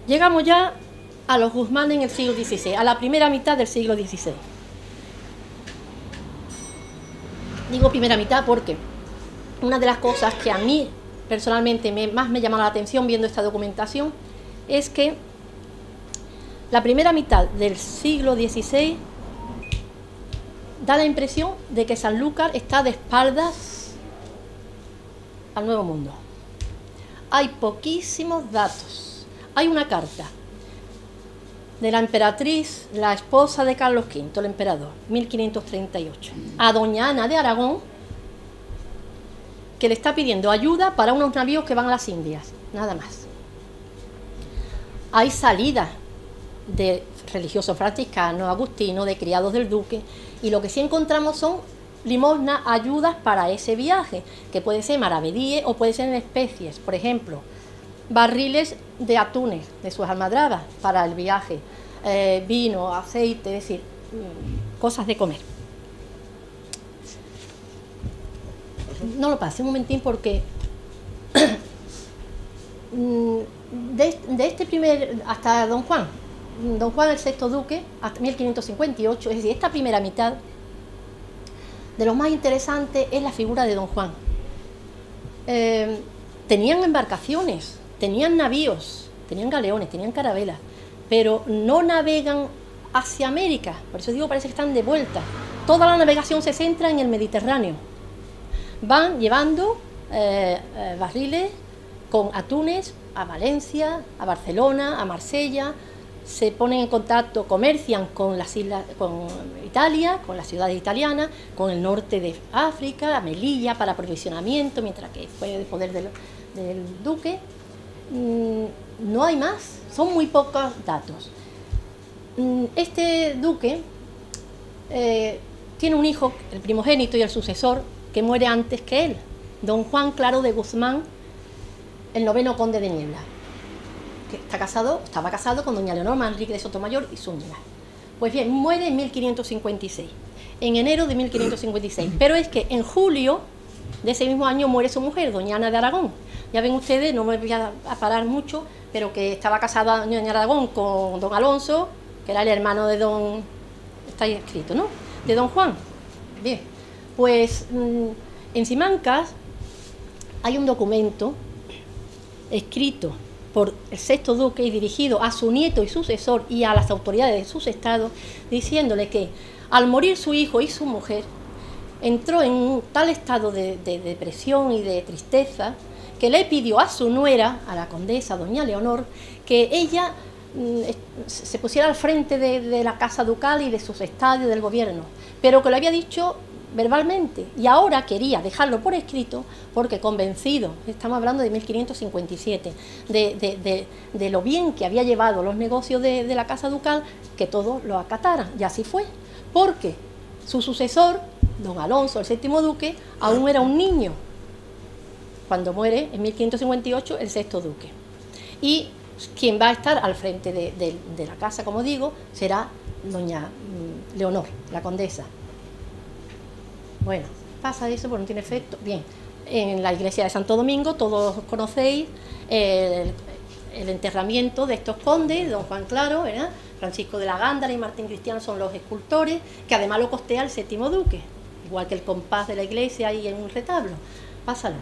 S3: Llegamos ya a los Guzmán en el siglo XVI, a la primera mitad del siglo XVI. Digo primera mitad porque una de las cosas que a mí personalmente más me llama la atención viendo esta documentación es que la primera mitad del siglo XVI da la impresión de que Sanlúcar está de espaldas al Nuevo Mundo. Hay poquísimos datos. Hay una carta de la emperatriz, la esposa de Carlos V, el emperador, 1538, a doña Ana de Aragón, que le está pidiendo ayuda para unos navíos que van a las Indias, nada más. Hay salida de religiosos franciscanos, agustinos, de criados del duque, y lo que sí encontramos son limosnas, ayudas para ese viaje, que puede ser maravedíes o puede ser en especies, por ejemplo, barriles de atunes de sus almadrabas para el viaje, vino, aceite, es decir, cosas de comer. no lo pase un momentín porque de este primer, hasta Don Juan el sexto duque, hasta 1558, es decir, esta primera mitad, de lo más interesante es la figura de Don Juan. Tenían embarcaciones, tenían navíos, tenían galeones, tenían carabelas, pero no navegan hacia América, por eso digo, parece que están de vuelta. Toda la navegación se centra en el Mediterráneo. Van llevando barriles con atunes a Valencia, a Barcelona, a Marsella, se ponen en contacto, comercian con las islas, con Italia, con las ciudades italianas, con el norte de África, a Melilla para aprovisionamiento, mientras que fue de poder del duque. No hay más, son muy pocos datos. Este duque tiene un hijo, el primogénito y el sucesor, que muere antes que él, don Juan Claro de Guzmán, el noveno conde de Niebla, que estaba casado con doña Leonor Manrique de Sotomayor y Zúñiga. Pues bien, muere en 1556, en enero de 1556, pero es que en julio de ese mismo año muere su mujer, doña Ana de Aragón. Ya ven ustedes, no me voy a parar mucho, pero que estaba casada doña Ana de Aragón con don Alonso, que era el hermano de don, está ahí escrito, ¿no?, de don Juan. Bien, pues en Simancas hay un documento escrito por el sexto duque y dirigido a su nieto y sucesor y a las autoridades de sus estados, diciéndole que al morir su hijo y su mujer entró en un tal estado de depresión y de tristeza que le pidió a su nuera, a la condesa doña Leonor, que ella se pusiera al frente de la casa ducal y de sus estados y del gobierno, pero que lo había dicho verbalmente, y ahora quería dejarlo por escrito porque convencido, estamos hablando de 1557, de lo bien que había llevado los negocios de la casa ducal, que todos lo acataran, y así fue, porque su sucesor, don Alonso, el séptimo duque, aún era un niño cuando muere en 1558 el sexto duque, y quien va a estar al frente de la casa, como digo, será doña Leonor, la condesa. Bueno, pasa eso, pues no tiene efecto. Bien, en la iglesia de Santo Domingo, todos conocéis el enterramiento de estos condes, don Juan Claro, ¿verdad?, Francisco de la Gándara y Martín Cristiano son los escultores, que además lo costea el séptimo duque, igual que el compás de la iglesia ahí en un retablo. Pásalo.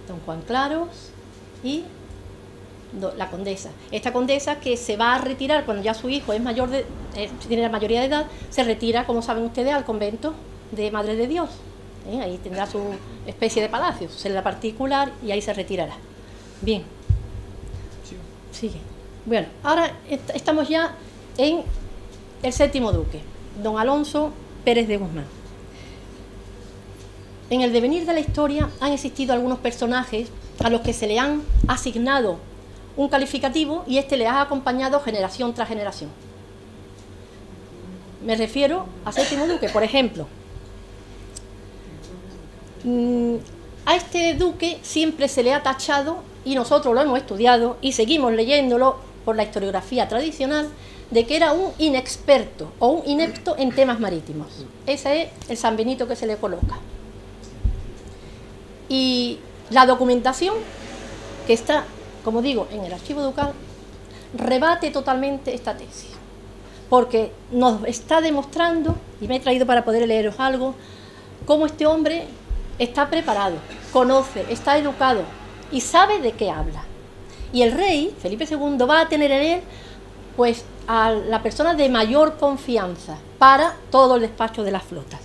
S3: Don Juan Claros y la condesa. Esta condesa que se va a retirar cuando ya su hijo es mayor tiene la mayoría de edad, se retira, como saben ustedes, al convento de Madre de Dios. Ahí tendrá su especie de palacio, su celda particular, y ahí se retirará. Bien. Sigue. Bueno, ahora estamos ya en el séptimo duque, don Alonso Pérez de Guzmán. En el devenir de la historia han existido algunos personajes a los que se le han asignado un calificativo y este le ha acompañado generación tras generación. Me refiero a séptimo duque, por ejemplo. A este duque siempre se le ha tachado, y nosotros lo hemos estudiado y seguimos leyéndolo por la historiografía tradicional, de que era un inexperto o un inepto en temas marítimos. Ese es el San Benito que se le coloca. Y la documentación que está, como digo, en el archivo ducal, rebate totalmente esta tesis, porque nos está demostrando, y me he traído para poder leeros algo, cómo este hombre está preparado, conoce, está educado y sabe de qué habla. Y el rey, Felipe II, va a tener en él, pues, a la persona de mayor confianza para todo el despacho de las flotas.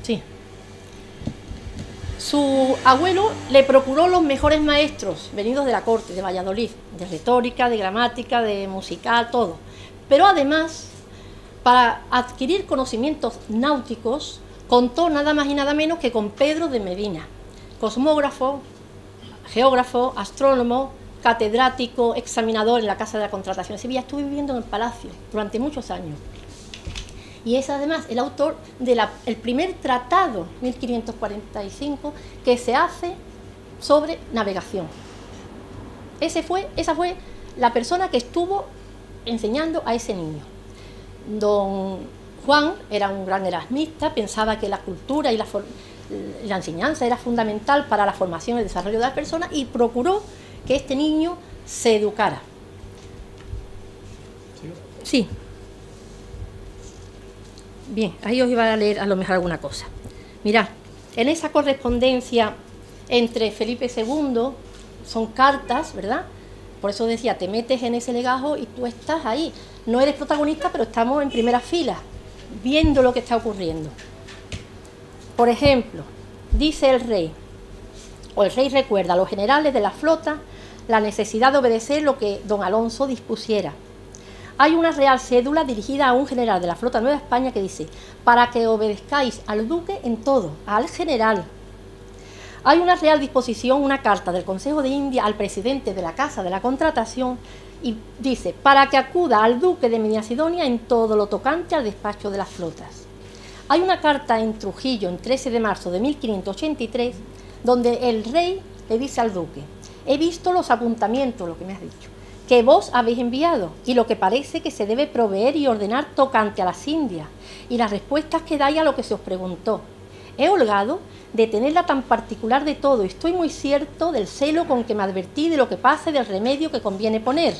S3: Sí. Su abuelo le procuró los mejores maestros venidos de la corte, de Valladolid, de retórica, de gramática, de musical, todo. Pero además, para adquirir conocimientos náuticos, contó nada más y nada menos que con Pedro de Medina, cosmógrafo, geógrafo, astrónomo, catedrático, examinador en la Casa de la Contratación de Sevilla. Estuve viviendo en el Palacio durante muchos años. Y es además el autor del primer tratado, 1545, que se hace sobre navegación. Esa fue la persona que estuvo enseñando a ese niño. Don Juan era un gran erasmista, pensaba que la cultura y la enseñanza era fundamental para la formación y el desarrollo de las personas y procuró que este niño se educara. Sí. Bien, ahí os iba a leer a lo mejor alguna cosa. Mirad, en esa correspondencia entre Felipe II, son cartas, ¿verdad? Por eso decía, te metes en ese legajo y tú estás ahí. No eres protagonista, pero estamos en primera fila, viendo lo que está ocurriendo. Por ejemplo, dice el rey, o el rey recuerda a los generales de la flota la necesidad de obedecer lo que don Alonso dispusiera. Hay una real cédula dirigida a un general de la flota Nueva España que dice, para que obedezcáis al duque en todo, al general. Hay una real disposición, una carta del Consejo de India al presidente de la Casa de la Contratación y dice, para que acuda al duque de Medina-Sidonia en todo lo tocante al despacho de las flotas. Hay una carta en Trujillo, en 13 de marzo de 1583, donde el rey le dice al duque, he visto los apuntamientos, lo que me has dicho, que vos habéis enviado, y lo que parece que se debe proveer y ordenar tocante a las Indias, y las respuestas que dais a lo que se os preguntó. He holgado de tenerla tan particular de todo, y estoy muy cierto del celo con que me advertí de lo que pase, del remedio que conviene poner.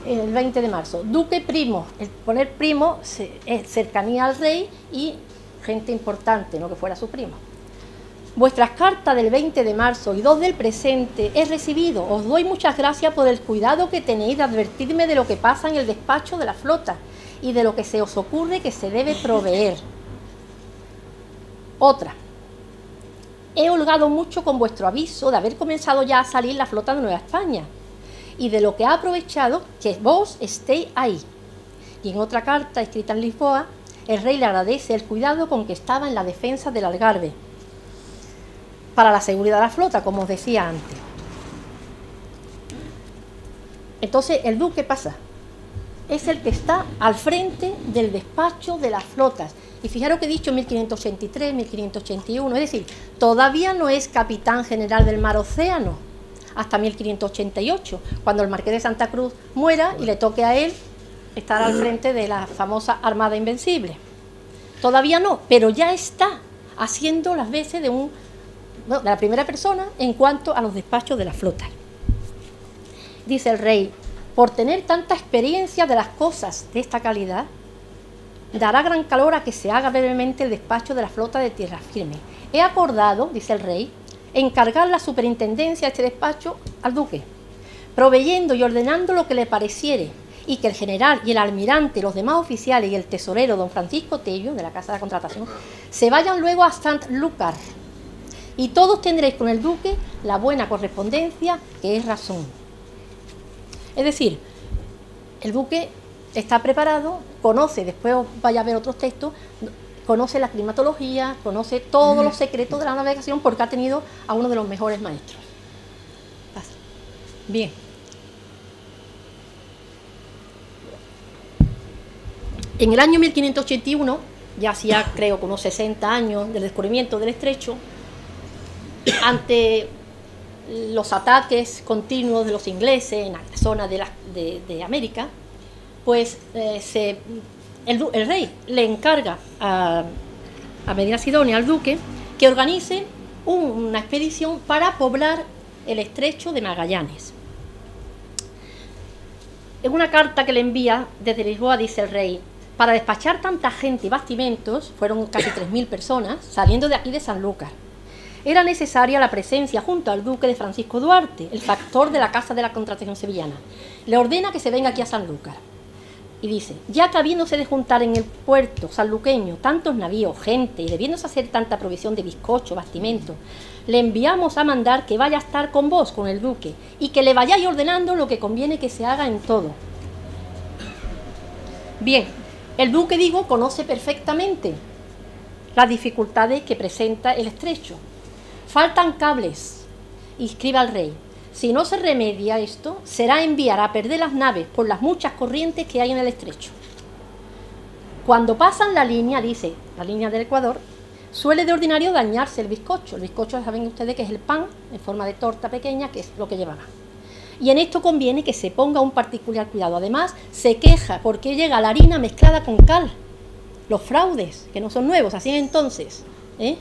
S3: El 20 de marzo, duque primo, el poner primo es cercanía al rey y gente importante, no que fuera su primo. Vuestras cartas del 20 de marzo y 2 del presente he recibido. Os doy muchas gracias por el cuidado que tenéis de advertirme de lo que pasa en el despacho de la flota y de lo que se os ocurre que se debe proveer. Otra. He holgado mucho con vuestro aviso de haber comenzado ya a salir la flota de Nueva España y de lo que ha aprovechado que vos estéis ahí. Y en otra carta escrita en Lisboa, el rey le agradece el cuidado con que estaba en la defensa del Algarve para la seguridad de la flota, como os decía antes. Entonces, el duque pasa, es el que está al frente del despacho de las flotas. Y fijaros que he dicho 1583, 1581, es decir, todavía no es capitán general del mar Océano, hasta 1588, cuando el marqués de Santa Cruz muera y le toque a él estar al frente de la famosa Armada Invencible. Todavía no, pero ya está haciendo las veces de la primera persona en cuanto a los despachos de la flota. Dice el rey, por tener tanta experiencia de las cosas de esta calidad, dará gran calor a que se haga brevemente el despacho de la flota de tierra firme. He acordado, dice el rey, encargar la superintendencia de este despacho al duque, proveyendo y ordenando lo que le pareciere, y que el general y el almirante, los demás oficiales y el tesorero don Francisco Tello, de la Casa de la Contratación, se vayan luego a Sanlúcar, y todos tendréis con el duque la buena correspondencia que es razón. Es decir, el duque está preparado, conoce, después vaya a ver otros textos, conoce la climatología, conoce todos los secretos de la navegación porque ha tenido a uno de los mejores maestros. Bien. En el año 1581, ya hacía creo que unos 60 años del descubrimiento del estrecho, ante los ataques continuos de los ingleses en la zona de América, pues el rey le encarga a Medina-Sidonia, al duque, que organice una expedición para poblar el estrecho de Magallanes. En una carta que le envía desde Lisboa dice el rey, para despachar tanta gente y bastimentos, fueron casi 3.000 personas, saliendo de aquí de Sanlúcar, era necesaria la presencia junto al duque de Francisco Duarte, el factor de la Casa de la Contratación sevillana. Le ordena que se venga aquí a Sanlúcar. Y dice, ya que habiéndose de juntar en el puerto sanluqueño tantos navíos, gente, y debiéndose hacer tanta provisión de bizcocho, bastimento, le enviamos a mandar que vaya a estar con vos, con el duque, y que le vayáis ordenando lo que conviene que se haga en todo. Bien, el duque, digo, conoce perfectamente las dificultades que presenta el estrecho. Faltan cables, y escribe al rey, si no se remedia esto, será enviar a perder las naves por las muchas corrientes que hay en el estrecho. Cuando pasan la línea, dice, la línea del Ecuador, suele de ordinario dañarse el bizcocho. El bizcocho, saben ustedes que es el pan en forma de torta pequeña, que es lo que llevaba. Y en esto conviene que se ponga un particular cuidado. Además, se queja porque llega la harina mezclada con cal. los fraudes, que no son nuevos, así entonces, ¿eh?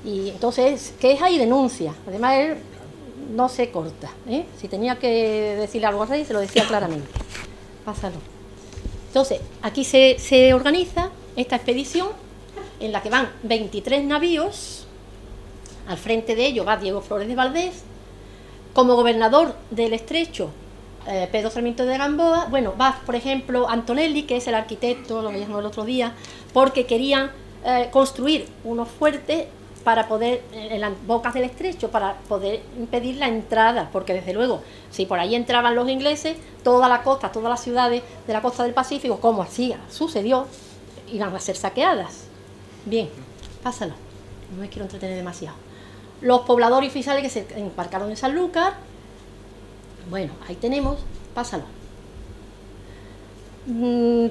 S3: Y entonces queja y denuncia. Además, él no se corta, ¿eh? Si tenía que decirle algo al rey, se lo decía claramente. Pásalo. Entonces, aquí se organiza esta expedición en la que van 23 navíos. Al frente de ellos va Diego Flores de Valdés. Como gobernador del estrecho, Pedro Sarmiento de Gamboa. Bueno, va, por ejemplo, Antonelli, que es el arquitecto, lo veíamos el otro día, porque querían construir unos fuertes para poder, en las bocas del estrecho, para poder impedir la entrada, porque desde luego, si por ahí entraban los ingleses, toda la costa, todas las ciudades de la costa del Pacífico, como así sucedió, iban a ser saqueadas. Bien, pásalo, no me quiero entretener demasiado. Los pobladores y oficiales que se embarcaron en Sanlúcar, bueno, ahí tenemos, pásalo.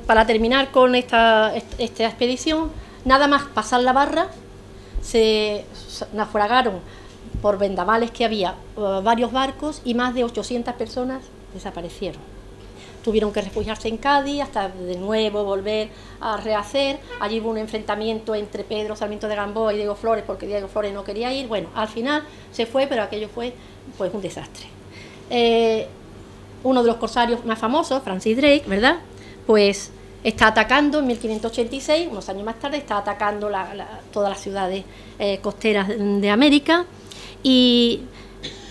S3: Para terminar con esta expedición, nada más pasar la barra, se naufragaron por vendavales que había varios barcos y más de 800 personas desaparecieron. Tuvieron que refugiarse en Cádiz hasta de nuevo volver a rehacer. Allí hubo un enfrentamiento entre Pedro Sarmiento de Gamboa y Diego Flores, porque Diego Flores no quería ir. Bueno, al final se fue, pero aquello fue pues un desastre. Uno de los corsarios más famosos, Francis Drake, ¿verdad? Pues está atacando en 1586, unos años más tarde, está atacando todas las ciudades costeras de América, y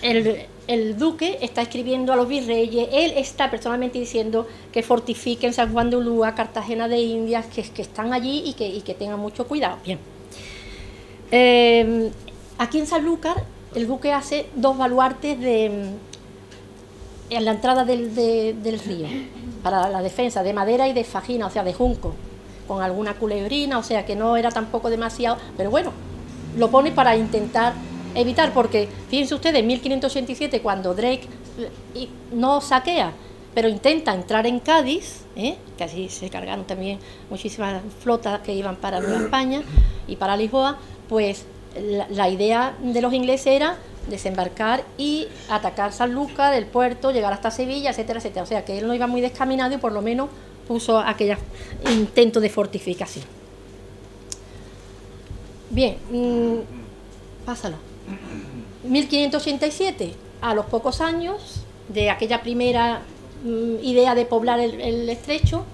S3: el duque está escribiendo a los virreyes, él está personalmente diciendo que fortifiquen San Juan de Ulúa, Cartagena de Indias, que están allí y que tengan mucho cuidado. Bien. Aquí en Sanlúcar, el duque hace 2 baluartes en la entrada del río, para la defensa, de madera y de fajina, o sea, de junco, con alguna culebrina, o sea, que no era tampoco demasiado, pero bueno, lo pone para intentar evitar, porque fíjense ustedes, en 1587, cuando Drake no saquea, pero intenta entrar en Cádiz, que así se cargaron también muchísimas flotas que iban para Nueva España y para Lisboa, pues la idea de los ingleses era desembarcar y atacar Sanlúcar, el puerto, llegar hasta Sevilla, etcétera, etcétera. O sea que él no iba muy descaminado y por lo menos puso aquellos intentos de fortificación. Bien, pásalo. 1587, a los pocos años de aquella primera idea de poblar el estrecho,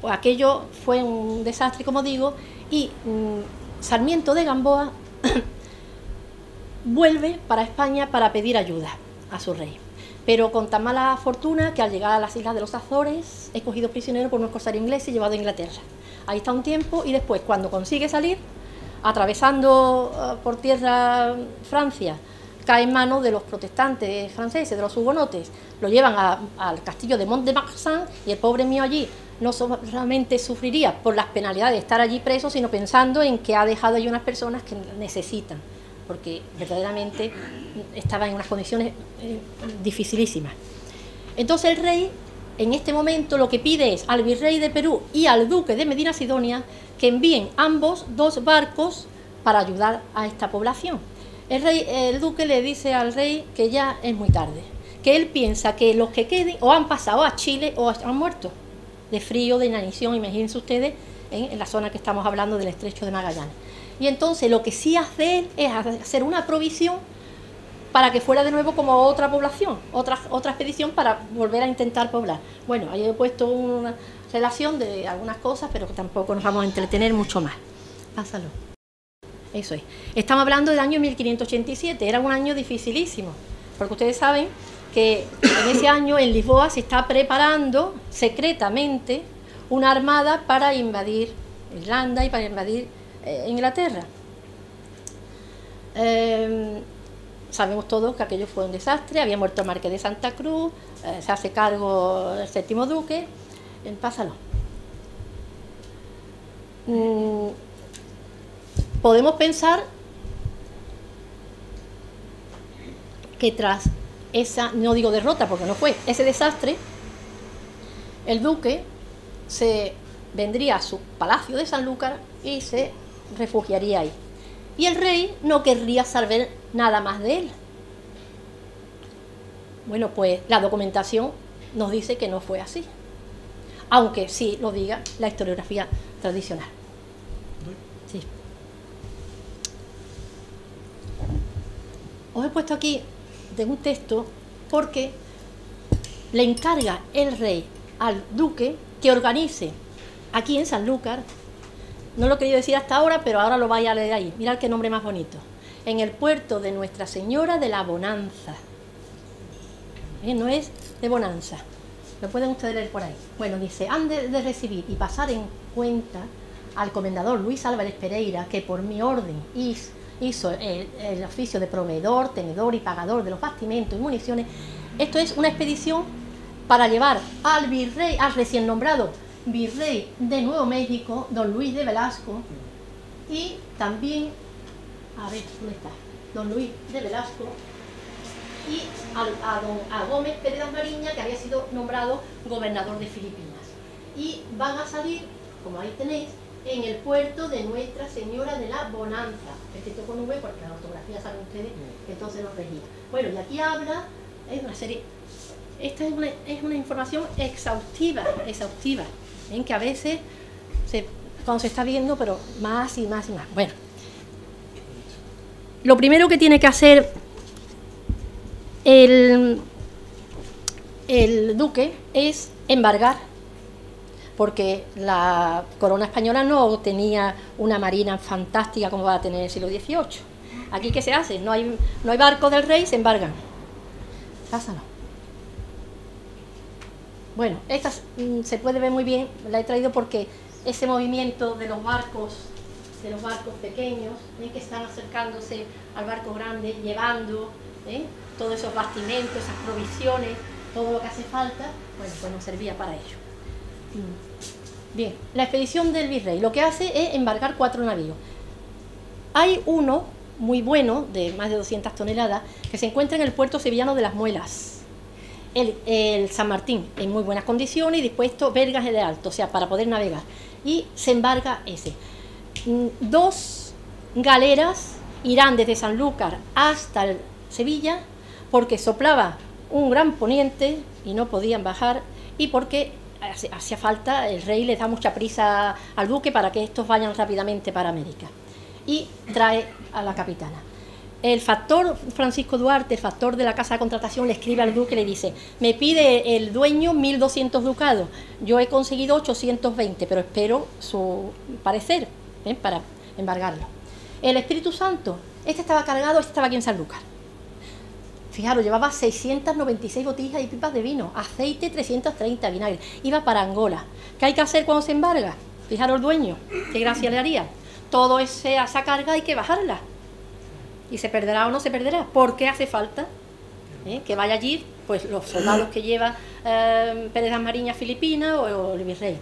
S3: pues aquello fue un desastre, como digo, y Sarmiento de Gamboa vuelve para España para pedir ayuda a su rey, pero con tan mala fortuna que al llegar a las islas de los Azores es cogido prisionero por unos corsarios ingleses y llevado a Inglaterra. Ahí está un tiempo y después, cuando consigue salir, atravesando por tierra Francia, cae en manos de los protestantes franceses, de los hugonotes, lo llevan al castillo de Mont-de-Marsan y el pobre mío allí no solamente sufriría por las penalidades de estar allí preso, sino pensando en que ha dejado allí unas personas que necesitan, porque verdaderamente estaba en unas condiciones dificilísimas. Entonces el rey, en este momento, lo que pide es al virrey de Perú y al duque de Medina Sidonia que envíen ambos 2 barcos para ayudar a esta población. El duque le dice al rey que ya es muy tarde, que él piensa que los que queden o han pasado a Chile o han muerto de frío, de inanición, imagínense ustedes, en la zona que estamos hablando del estrecho de Magallanes. Y entonces lo que sí hace él es hacer una provisión para que fuera de nuevo como otra población, otra expedición para volver a intentar poblar. Bueno, ahí he puesto una relación de algunas cosas, pero tampoco nos vamos a entretener mucho más. Pásalo. Eso es. Estamos hablando del año 1587, era un año dificilísimo, porque ustedes saben que en ese año en Lisboa se está preparando secretamente una armada para invadir Irlanda y para invadir Inglaterra. Sabemos todos que aquello fue un desastre, había muerto el marqués de Santa Cruz, se hace cargo el 7º duque. Pásalo. Podemos pensar que tras esa, no digo derrota porque no fue, ese desastre, el duque se vendría a su palacio de Sanlúcar y se refugiaría ahí. Y el rey no querría saber nada más de él. Bueno, pues la documentación nos dice que no fue así. Aunque sí lo diga la historiografía tradicional. Sí. Os he puesto aquí de un texto porque le encarga el rey al duque que organice aquí en Sanlúcar, no lo he querido decir hasta ahora, pero ahora lo vais a leer ahí, mirad qué nombre más bonito, en el puerto de Nuestra Señora de la Bonanza. No es de Bonanza, lo pueden ustedes leer por ahí. Bueno, dice, han de recibir y pasar en cuenta al comendador Luis Álvarez Pereira, que por mi orden hizo el oficio de proveedor, tenedor y pagador de los bastimentos y municiones. Esto es una expedición para llevar al virrey, al recién nombrado virrey de Nuevo México, don Luis de Velasco, y también, a ver, ¿dónde está? Don Luis de Velasco, y a Gómez Pérez Dasmariña, que había sido nombrado gobernador de Filipinas. Y van a salir, como ahí tenéis, en el puerto de Nuestra Señora de la Bonanza, escrito con V porque la ortografía saben ustedes que entonces nos regía. Bueno, y aquí habla, es una serie, esta es una información exhaustiva, en que a veces cuando se está viendo, pero más y más y más. Bueno, lo primero que tiene que hacer el duque es embargar, porque la corona española no tenía una marina fantástica como va a tener el siglo XVIII. Aquí, ¿qué se hace? No hay barcos del rey, se embargan. Pásalo. Bueno, esta se puede ver muy bien, la he traído porque ese movimiento de los barcos pequeños, que están acercándose al barco grande, llevando todos esos bastimentos, esas provisiones, todo lo que hace falta, pues nos servía para ello. Bien, la expedición del virrey lo que hace es embargar 4 navíos. Hay uno muy bueno, de más de 200 toneladas, que se encuentra en el puerto sevillano de Las Muelas, el San Martín, en muy buenas condiciones y dispuesto vergas de alto, o sea, para poder navegar. Y se embarga ese. 2 galeras irán desde Sanlúcar hasta Sevilla, porque soplaba un gran poniente y no podían bajar, y porque hacía falta, el rey les da mucha prisa al duque para que estos vayan rápidamente para América. Y trae a la capitana. El factor Francisco Duarte, el factor de la casa de contratación, le escribe al duque y le dice: me pide el dueño 1.200 ducados, yo he conseguido 820, pero espero su parecer para embargarlo. El Espíritu Santo, este estaba cargado, este estaba aquí en Sanlúcar. Fijaros, llevaba 696 botijas y pipas de vino, aceite 330, vinagre. Iba para Angola. ¿Qué hay que hacer cuando se embarga? Fijaros el dueño, qué gracia le haría. Todo esa carga hay que bajarla. Y se perderá o no se perderá. ¿Por qué hace falta que vaya allí? Pues los soldados que lleva Pérez Dasmariña, Filipinas o el virrey.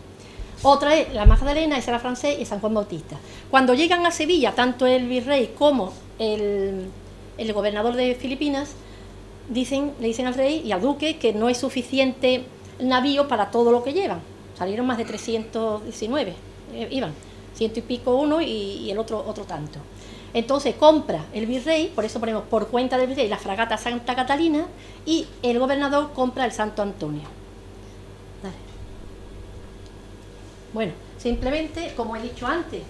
S3: Otra es la Magdalena, esa era francés, y San Juan Bautista. Cuando llegan a Sevilla, tanto el virrey como el gobernador de Filipinas, le dicen al rey y al duque que no es suficiente el navío para todo lo que llevan. Salieron más de 319, iban, 100 y pico uno y el otro tanto. Entonces compra el virrey, por eso ponemos por cuenta del virrey la fragata Santa Catalina, y el gobernador compra el Santo Antonio. Dale. Bueno, simplemente, como he dicho antes,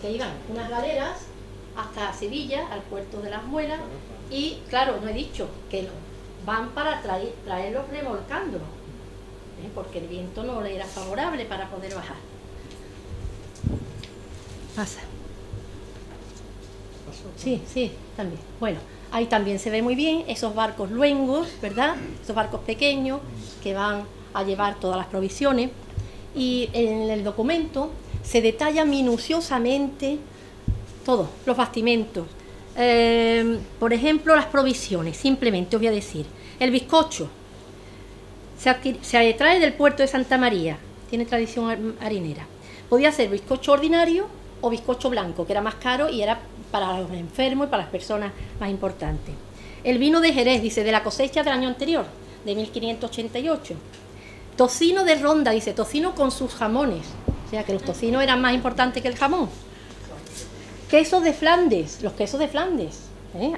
S3: que iban unas galeras hasta Sevilla, al puerto de Las Muelas, y claro, no he dicho que van para traerlos remolcándolos, porque el viento no le era favorable para poder bajar. Pasa. Sí, también. Bueno, ahí también se ve muy bien esos barcos luengos, ¿verdad? Esos barcos pequeños que van a llevar todas las provisiones, y en el documento se detalla minuciosamente todos los bastimentos. Por ejemplo, las provisiones, simplemente os voy a decir. El bizcocho se trae del puerto de Santa María, tiene tradición harinera. Podía ser bizcocho ordinario o bizcocho blanco, que era más caro y era para los enfermos y para las personas más importantes. El vino de Jerez, dice, de la cosecha del año anterior, de 1588. Tocino de Ronda, dice, tocino con sus jamones, o sea que los tocinos eran más importantes que el jamón. Quesos de Flandes, los quesos de Flandes,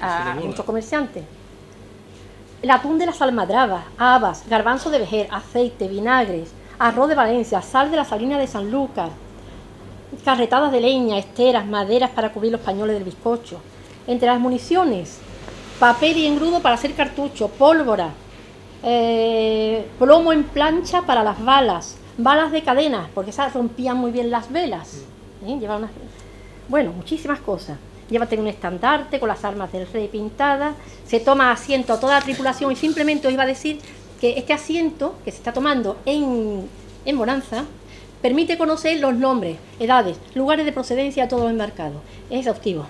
S3: a muchos comerciantes. El atún de las almadrabas, habas, garbanzo de Vejer, aceite, vinagres, arroz de Valencia, sal de la salina de Sanlúcar, carretadas de leña, esteras, maderas para cubrir los pañoles del bizcocho. Entre las municiones, papel y engrudo para hacer cartucho, pólvora, plomo en plancha para las balas, balas de cadena, porque esas rompían muy bien las velas. Bueno, muchísimas cosas. Llévate un estandarte con las armas del rey pintadas, se toma asiento a toda la tripulación y simplemente os iba a decir que este asiento que se está tomando en Bonanza permite conocer los nombres, edades, lugares de procedencia de todos los embarcados. Es exhaustivo.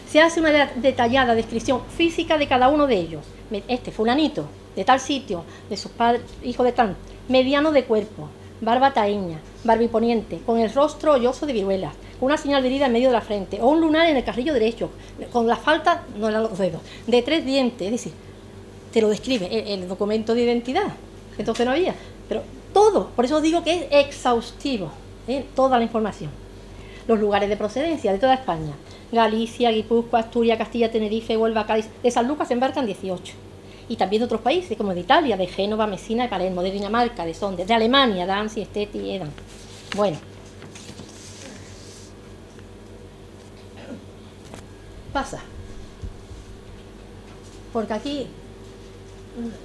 S3: Se hace una detallada descripción física de cada uno de ellos. Este fulanito, de tal sitio, de sus padres, hijo de tal, mediano de cuerpo, barba taíña, barbiponiente, con el rostro hoyoso de viruelas, con una señal de herida en medio de la frente, o un lunar en el carrillo derecho, con la falta, no eran los dedos, de 3 dientes, es decir, te lo describe el documento de identidad, entonces no había, pero todo, por eso digo que es exhaustivo, toda la información. Los lugares de procedencia de toda España, Galicia, Guipúzcoa, Asturias, Castilla, Tenerife, Huelva, Cádiz, de Sanlúcar se embarcan 18. Y también de otros países, como de Italia, de Génova, Mesina, de Palermo, de Dinamarca, de Sonde, de Alemania, Danzig, Steti y Edam. Bueno. Pasa. Porque aquí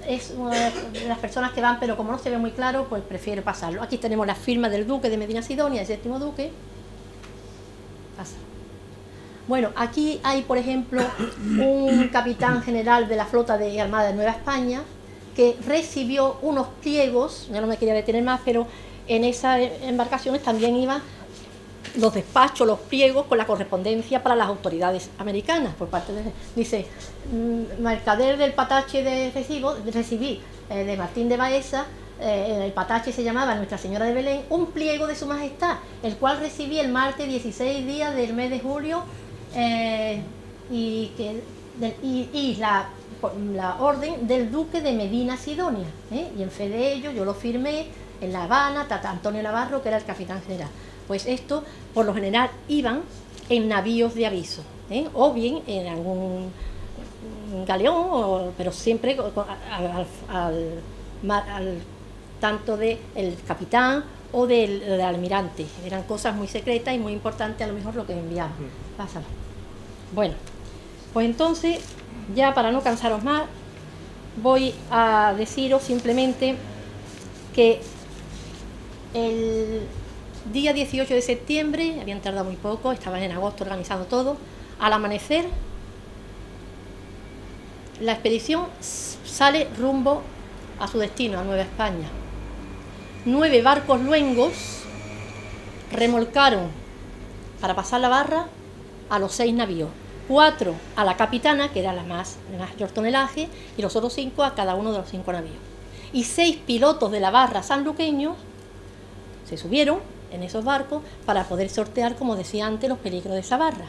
S3: es una de las personas que van, pero como no se ve muy claro, pues prefiero pasarlo. Aquí tenemos la firma del duque de Medina Sidonia, el 7º duque. Pasa. Bueno, aquí hay, por ejemplo, un capitán general de la flota de Armada de Nueva España que recibió unos pliegos, ya no me quería detener más, pero en esas embarcaciones también iban los despachos, los pliegos con la correspondencia para las autoridades americanas. Por parte de, dice, mercader del Patache de recibí de Martín de Baeza, el Patache se llamaba Nuestra Señora de Belén, un pliego de su majestad, el cual recibí el martes 16 días del mes de julio, y la orden del duque de Medina Sidonia, y en fe de ello yo lo firmé en La Habana, Tata Antonio Navarro, que era el capitán general. Pues esto, por lo general, iban en navíos de aviso, o bien en algún galeón, pero siempre al tanto del capitán o del almirante. Eran cosas muy secretas y muy importantes, a lo mejor lo que enviaban. Pásalo. Bueno, pues entonces, ya para no cansaros más, voy a deciros simplemente que el día 18 de septiembre, habían tardado muy poco, estaban en agosto organizando todo, al amanecer la expedición sale rumbo a su destino, a Nueva España. 9 barcos luengos remolcaron para pasar la barra a los 6 navíos, 4 a la capitana, que era la mayor tonelaje, y los otros 5 a cada uno de los 5 navíos. Y 6 pilotos de la barra sanluqueños se subieron en esos barcos para poder sortear, como decía antes, los peligros de esa barra.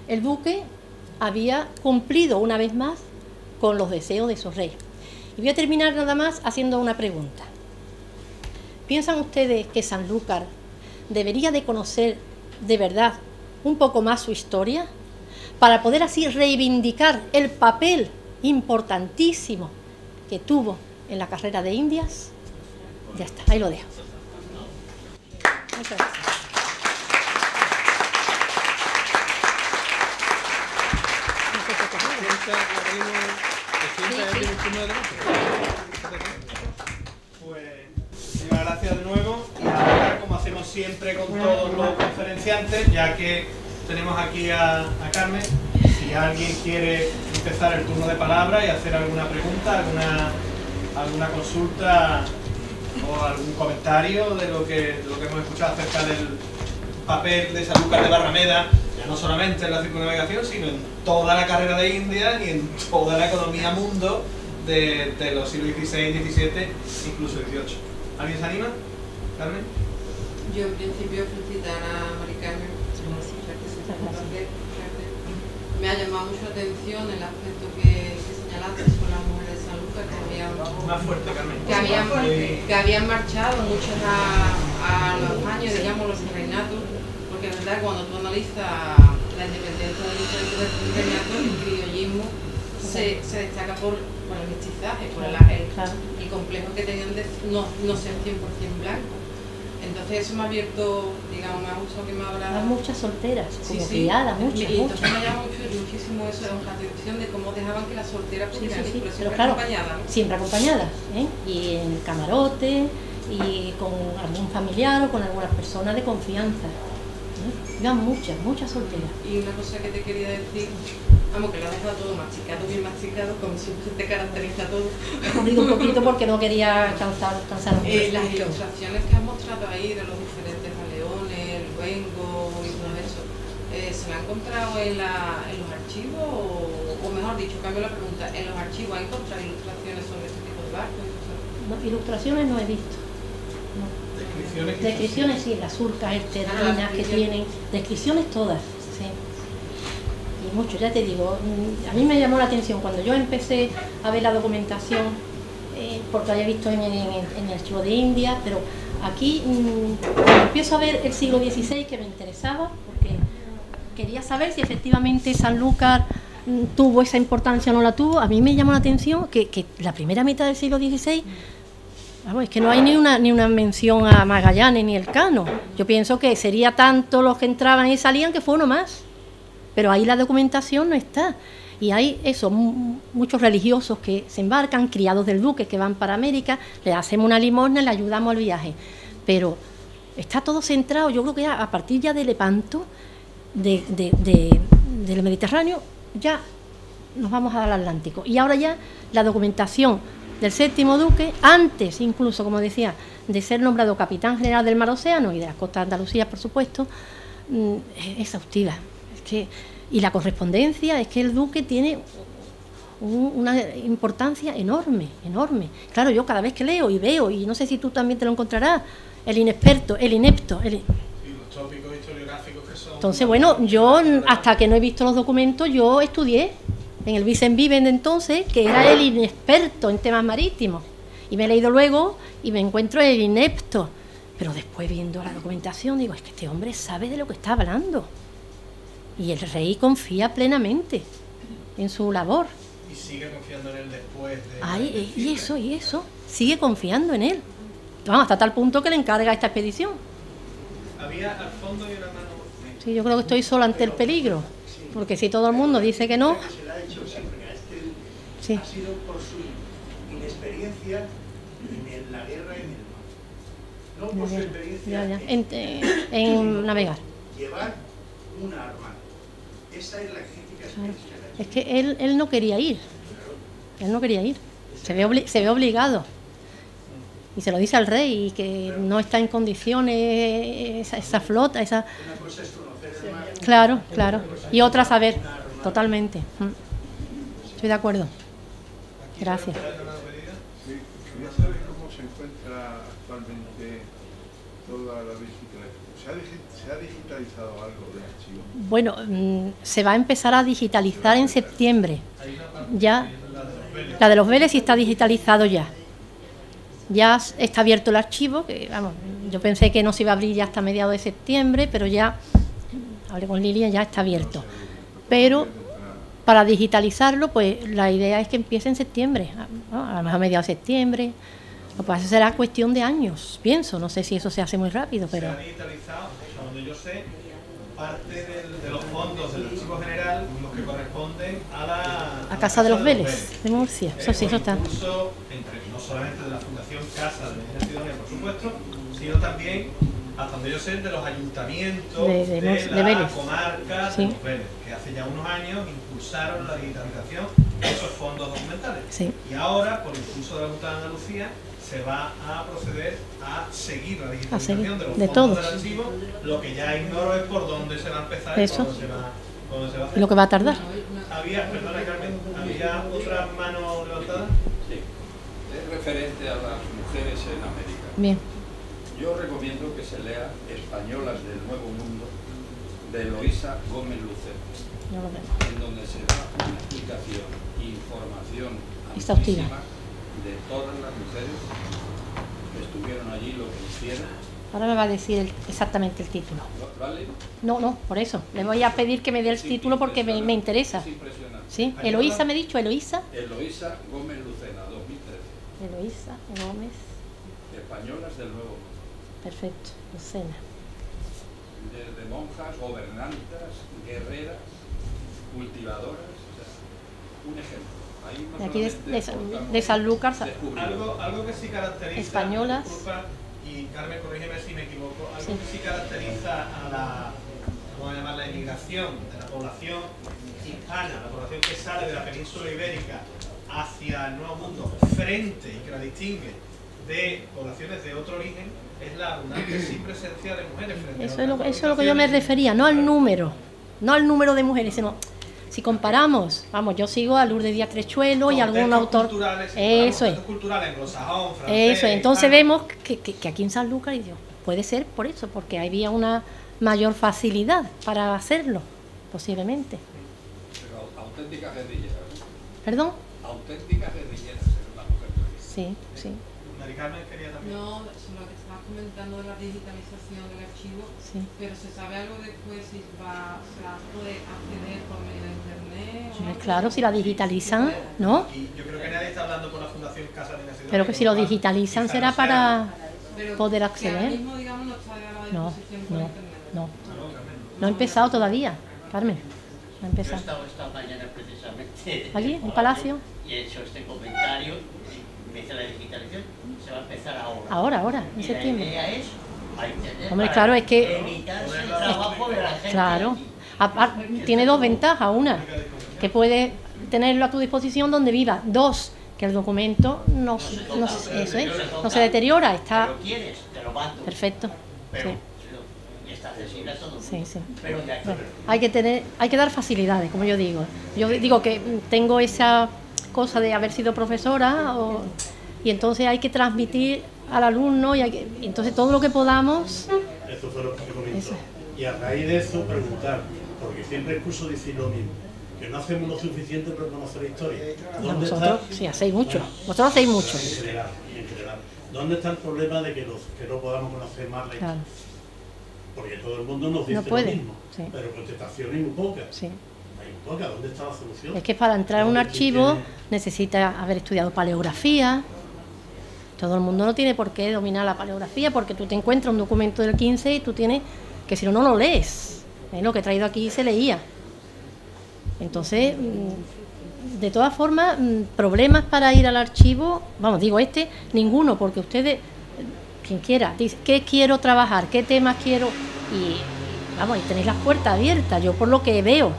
S3: El duque había cumplido una vez más con los deseos de su rey. Y voy a terminar nada más haciendo una pregunta. ¿Piensan ustedes que Sanlúcar debería de conocer de verdad un poco más su historia para poder así reivindicar el papel importantísimo que tuvo en la carrera de Indias? Ya está, ahí lo dejo. Muchas gracias.
S1: Pues muchas gracias de nuevo. Y ahora, como hacemos siempre con todos los conferenciantes, ya que tenemos aquí a Carmen, si alguien quiere empezar el turno de palabra y hacer alguna pregunta, alguna consulta o algún comentario de lo que hemos escuchado acerca del papel de Sanlúcar de Barrameda, ya no solamente en la circunnavegación, sino en toda la carrera de Indias y en toda la economía mundo de los siglos XVI, XVII, incluso XVIII. ¿Alguien se anima? ¿Carmen?
S2: Yo en principio felicitar a Mari Carmen, me ha llamado mucho la atención el aspecto que señalaste con las mujeres de Sanlúcar,
S1: Más fuerte, Carmen.
S2: que habían marchado muchas a los años, digamos, los reinatos, porque la verdad cuando tú analizas la independencia de diferentes reinatos, el criollismo se destaca por el mestizaje, por el complejo que tenían de no ser 100% blanco. Entonces eso me ha abierto, digamos, me ha gustado que me hablara.
S3: Hay muchas solteras,
S2: Sí,
S3: como
S2: sí.
S3: criadas,
S2: Y
S3: muchas.
S2: entonces me llama muchísimo eso, la atención de cómo dejaban que las solteras
S3: Sí,
S2: pudieran ir, pero
S3: pero
S2: siempre
S3: claro,
S2: acompañadas, ¿no?
S3: siempre acompañadas, ¿eh? Y en el camarote, y con algún familiar o con algunas personas de confianza. Iban muchas solteras.
S2: Y una cosa que te quería decir, vamos, que lo has dejado todo masticado, bien masticado, como siempre te caracteriza todo.
S3: He corrido un poquito porque no quería cansar a
S2: Las
S3: los
S2: ilustraciones que has mostrado ahí de los diferentes galeones, el luengo y todo eso, ¿se la han encontrado en los archivos? O mejor dicho, cambio la pregunta, ¿en los archivos han encontrado ilustraciones sobre este tipo de barcos?
S3: No, ilustraciones no he visto. No. Descripciones sí, las surcas esterlinas que tienen, descripciones todas, sí. Y mucho, ya te digo, a mí me llamó la atención cuando yo empecé a ver la documentación, porque había visto en el archivo de India, pero aquí cuando empiezo a ver el siglo XVI, que me interesaba, porque quería saber si efectivamente Sanlúcar tuvo esa importancia o no la tuvo. A mí me llamó la atención que la primera mitad del siglo XVI, vamos, es que no hay ni una mención a Magallanes ni Elcano. Yo pienso que sería tanto los que entraban y salían que fue uno más. Pero ahí la documentación no está. Y hay eso, muchos religiosos que se embarcan, criados del duque que van para América, le hacemos una limosna y le ayudamos al viaje. Pero está todo centrado, yo creo que a partir ya de Lepanto, del Mediterráneo, ya nos vamos al Atlántico. Y ahora ya la documentación del séptimo duque, antes incluso, como decía, de ser nombrado capitán general del Mar Océano y de las costas de Andalucía, por supuesto, es exhaustiva. Y la correspondencia, es que el duque tiene una importancia enorme. Claro, yo cada vez que leo y veo, y no sé si tú también te lo encontrarás, el inexperto, el inepto. Y los
S1: tópicos historiográficos que son...
S3: Entonces, bueno, yo hasta que no he visto los documentos, yo estudié en el Vicent Viven de entonces, que era el inexperto en temas marítimos. Y me he leído luego y me encuentro el inepto. Pero después, viendo la documentación, digo, es que este hombre sabe de lo que está hablando. Y el rey confía plenamente en su labor.
S1: Y sigue confiando en él después de...
S3: Ay, y eso, sigue confiando en él. Vamos, hasta tal punto que le encarga esta expedición.
S1: Había al fondo y una mano...
S3: Sí, yo creo que estoy solo ante el peligro. Porque si todo el mundo dice que no... Sí.
S4: Ha sido por su inexperiencia en la guerra y en el mar. No por su experiencia
S3: en navegar.
S4: Llevar una armada. Esa es la crítica.
S3: Claro. Es que él no quería ir. Él no quería ir. Se ve obligado. Y se lo dice al rey, y que no está en condiciones esa flota, esa...
S4: Una cosa es conocer el mar.
S3: Claro. Y otra saber. Totalmente. Estoy de acuerdo. Gracias.
S5: Sí, quería saber cómo se encuentra actualmente toda la digitalización. ¿Se ha digitalizado algo del archivo?
S3: Bueno, se va a empezar a digitalizar en septiembre. Ya, la de los Vélez sí está digitalizado ya. Ya está abierto el archivo, que vamos, yo pensé que no se iba a abrir ya hasta mediados de septiembre, pero ya, hablé con Lilian, ya está abierto. Pero para digitalizarlo, pues la idea es que empiece en septiembre, ¿no? A lo mejor a mediados de septiembre. Lo que pasa será cuestión de años, pienso. No sé si eso se hace muy rápido, pero...
S1: Se ha digitalizado, donde yo sé, parte de los fondos del Archivo General, los que corresponden a la
S3: Casa de los Vélez, de Murcia. Eso sí, eso está.
S1: Incluso, no solamente de la Fundación Casa de Medina Sidonia, por supuesto, sino también, hasta donde yo sé, de los ayuntamientos de la
S3: Vélez.
S1: comarca
S3: Sí.
S1: de los Vélez, que hace ya unos años impulsaron la digitalización de esos fondos documentales.
S3: Sí.
S1: Y ahora, por impulso de la Junta de Andalucía, se va a proceder a seguir la digitalización de los
S3: de
S1: fondos
S3: todos.
S1: del archivo. Lo que ya ignoro es por dónde se va a empezar
S3: Eso.
S1: y cuándo se va a hacer.
S3: Lo que va a tardar.
S1: Perdona Carmen, ¿había otra mano levantada?
S6: Sí, es referente a las mujeres en América.
S3: Bien.
S6: Yo recomiendo que se lea Españolas del Nuevo Mundo de Eloísa Gómez Lucero,
S3: Ya lo vemos.
S6: en donde se da una explicación e información
S3: Exhaustiva
S6: amplísima de todas las mujeres que estuvieron allí, lo que hicieron.
S3: Ahora me va a decir exactamente el título.
S6: ¿Vale?
S3: No, por eso. Le voy a pedir que me dé el título porque me interesa.
S6: Es impresionante.
S3: ¿Sí? Eloísa, me he dicho, Eloísa.
S6: Eloísa Gómez Lucena, 2013.
S3: Eloísa Gómez.
S6: Españolas del Nuevo Mundo.
S3: Perfecto, Lucena.
S6: Desde monjas, gobernantas, guerreras, cultivadoras, o sea, un ejemplo. Ahí no
S3: De aquí
S6: solamente
S3: de Sanlúcar,
S1: Algo que sí caracteriza,
S3: españolas.
S1: disculpa, y Carmen, corrígeme si me equivoco, algo
S3: Sí.
S1: que sí caracteriza a la, vamos a llamar, la emigración de la población hispana, la población que sale de la península ibérica hacia el Nuevo Mundo frente y que la distingue de poblaciones de otro origen, es la abundante sí presencia de mujeres frente
S3: Eso
S1: a
S3: es lo,
S1: otras
S3: eso es lo que yo me
S1: poblaciones.
S3: refería, no al número de mujeres, sino si comparamos, vamos, yo sigo a Lourdes Díaz Trechuelo y algún
S1: Contextos
S3: autor.
S1: culturales,
S3: Eso es.
S1: contextos culturales anglosajón, francés,
S3: Eso, entonces
S1: hispano.
S3: vemos que aquí en Sanlúcar, y digo, puede ser por eso, porque había una mayor facilidad para hacerlo, posiblemente.
S6: Pero auténticas guerrilleras, ¿no?
S3: ¿Perdón?
S6: Auténticas guerrilleras, era una mujer.
S3: Sí, sí,
S1: Mari Carmen quería también.
S2: No, sobre lo que estabas comentando de la digitalización del archivo,
S3: sí.
S2: pero ¿se sabe algo después si se va a poder acceder por medio de internet? o
S3: Hombre,
S2: algo?
S3: claro, si la digitalizan, ¿no?
S1: Y yo creo que nadie está hablando por la Fundación Casa de Nación.
S3: Pero que si lo digitalizan será para
S2: Pero
S3: poder
S2: que
S3: acceder.
S2: ahora mismo, digamos, no está a la
S3: No,
S2: disposición por
S3: no,
S2: internet.
S3: no. No ha empezado todavía, Carmen. No ha
S7: Yo he
S3: empezado.
S7: estado esta mañana precisamente
S3: ¿Allí, en el Palacio?
S7: y he hecho este comentario. Empieza la digitalización, se va a empezar ahora.
S3: Ahora, en
S7: Y
S3: septiembre.
S7: la idea es a internet
S3: Hombre,
S7: para
S3: claro, es que-
S7: evitarse el trabajo de la gente.
S3: Claro. Tiene dos ventajas. Una, que puedes tenerlo a tu disposición donde viva. Dos, que el documento no se deteriora. Está
S7: Pero quieres, te lo mando.
S3: perfecto.
S7: Pero
S3: Sí,
S7: y está accesible a todo el mundo.
S3: sí, sí.
S7: Pero de aquí,
S3: Hay que dar facilidades, como yo digo. Yo digo que tengo esa cosa de haber sido profesora y entonces hay que transmitir al alumno y entonces todo lo que podamos.
S8: Eso fue lo que comentó.
S3: Eso.
S8: Y a raíz de eso preguntar, porque siempre escucho decir lo mismo, que no hacemos lo suficiente por conocer la historia. ¿Dónde
S3: Vosotros
S8: está?
S3: sí hacéis mucho.
S8: Bueno,
S3: Vosotros hacéis mucho.
S8: en general. ¿Dónde está el problema de que no podamos conocer más la historia?
S3: Claro,
S8: Porque todo el mundo nos dice
S3: No puede,
S8: lo mismo,
S3: sí.
S8: pero contestaciones muy pocas.
S3: sí.
S8: Hay muy pocas. ¿Dónde está la solución?
S3: Es que para entrar a un
S8: ¿Dónde
S3: archivo
S8: tiene-
S3: necesita haber estudiado paleografía. Todo el mundo no tiene por qué dominar la paleografía porque tú te encuentras un documento del 15 y tú tienes que si no, no lo lees. Lo que he traído aquí se leía. Entonces, de todas formas, problemas para ir al archivo, vamos, digo ninguno, porque ustedes, quien quiera, dice, ¿qué quiero trabajar? ¿Qué temas quiero? Y vamos, y tenéis las puertas abiertas, yo por lo que veo,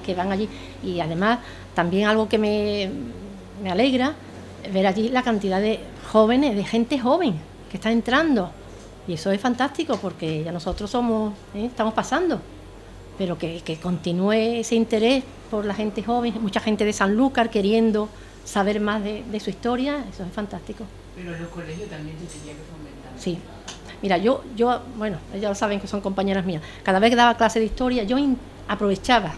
S3: que van allí. Y además, también algo que me alegra, ver allí la cantidad de jóvenes, de gente joven que está entrando. Y eso es fantástico porque ya nosotros estamos pasando. Pero que continúe ese interés por la gente joven, mucha gente de Sanlúcar queriendo saber más de su historia, eso es fantástico.
S9: Pero en los colegios también se tenía que fomentar.
S3: Sí. Mira, yo bueno, ellas lo saben que son compañeras mías, cada vez que daba clase de historia yo aprovechaba,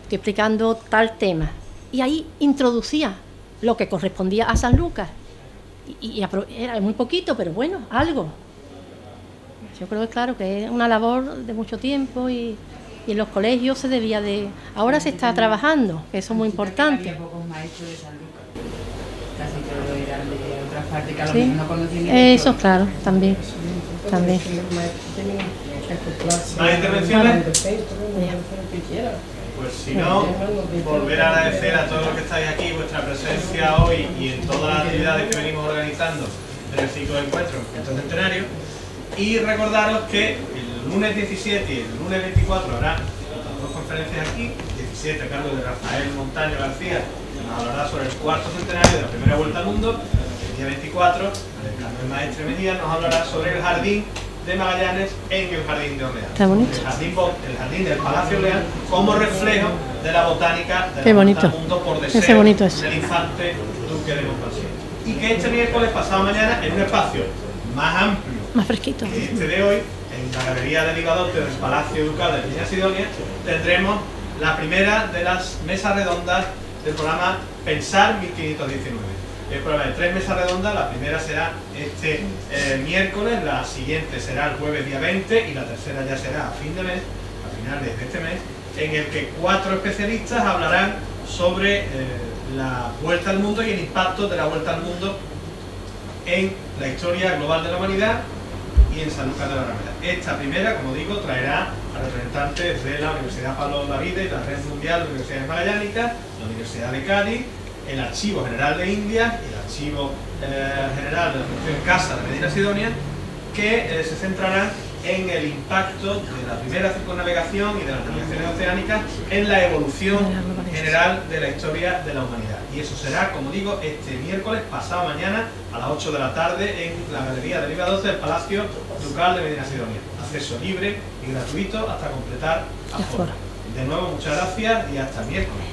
S3: estoy explicando tal tema, y ahí introducía lo que correspondía a Sanlúcar. Y era muy poquito, pero bueno, algo. Yo creo que claro que es una labor de mucho tiempo y en los colegios se debía de... Ahora se está trabajando, que eso es muy importante.
S9: Había pocos maestros de Sanlúcar. Casi todos eran de otras partes que a lo
S3: Sí.
S9: mejor no conocían.
S3: Eso, claro, también. También.
S1: ¿Más intervenciones? Pues si no, volver a agradecer a todos los que estáis aquí vuestra presencia hoy y en todas las actividades que venimos organizando en el ciclo de encuentros en el centenario. Y recordaros que el lunes 17 y el lunes 24 habrá dos conferencias aquí. 17 a cargo de Rafael Montaño García, que nos hablará sobre el cuarto centenario de la primera vuelta al mundo. El día 24, Carmen Maestre Mejía nos hablará sobre el jardín de Magallanes en el jardín de Orleans.
S3: Qué bonito.
S1: El jardín del Palacio Orleans como reflejo de la botánica de
S3: Qué
S1: la
S3: bonito.
S1: vuelta al mundo por
S3: Ese
S1: deseo
S3: bonito eso.
S1: del infante duque de Montpensier. Y que este miércoles pasado mañana en un espacio más amplio
S3: Más fresquito.
S1: que este de hoy, en la Galería de Ligadote del Palacio Ducal de Peña Sidonia, tendremos la primera de las mesas redondas del programa Pensar 1519. El programa de 3 mesas redondas, la primera será este miércoles, la siguiente será el jueves día 20 y la tercera ya será a fin de mes, a finales de este mes, en el que 4 especialistas hablarán sobre la vuelta al mundo y el impacto de la vuelta al mundo en la historia global de la humanidad y en Sanlúcar de Barrameda. Esta primera, como digo, traerá a representantes de la Universidad Pablo Olavide y la Red Mundial de Universidades Magallánicas, la Universidad de Cádiz, el Archivo General de Indias y el Archivo General de la Fundación Casa de Medina Sidonia, que se centrarán en el impacto de la primera circunnavegación y de las navegaciones oceánicas en la evolución general de la historia de la humanidad. Y eso será, como digo, este miércoles, pasado mañana, a las 8 de la tarde, en la Galería de Riva 12 del Palacio Ducal de Medina Sidonia. Acceso libre y gratuito hasta completar aforo. De nuevo, muchas gracias y hasta el miércoles.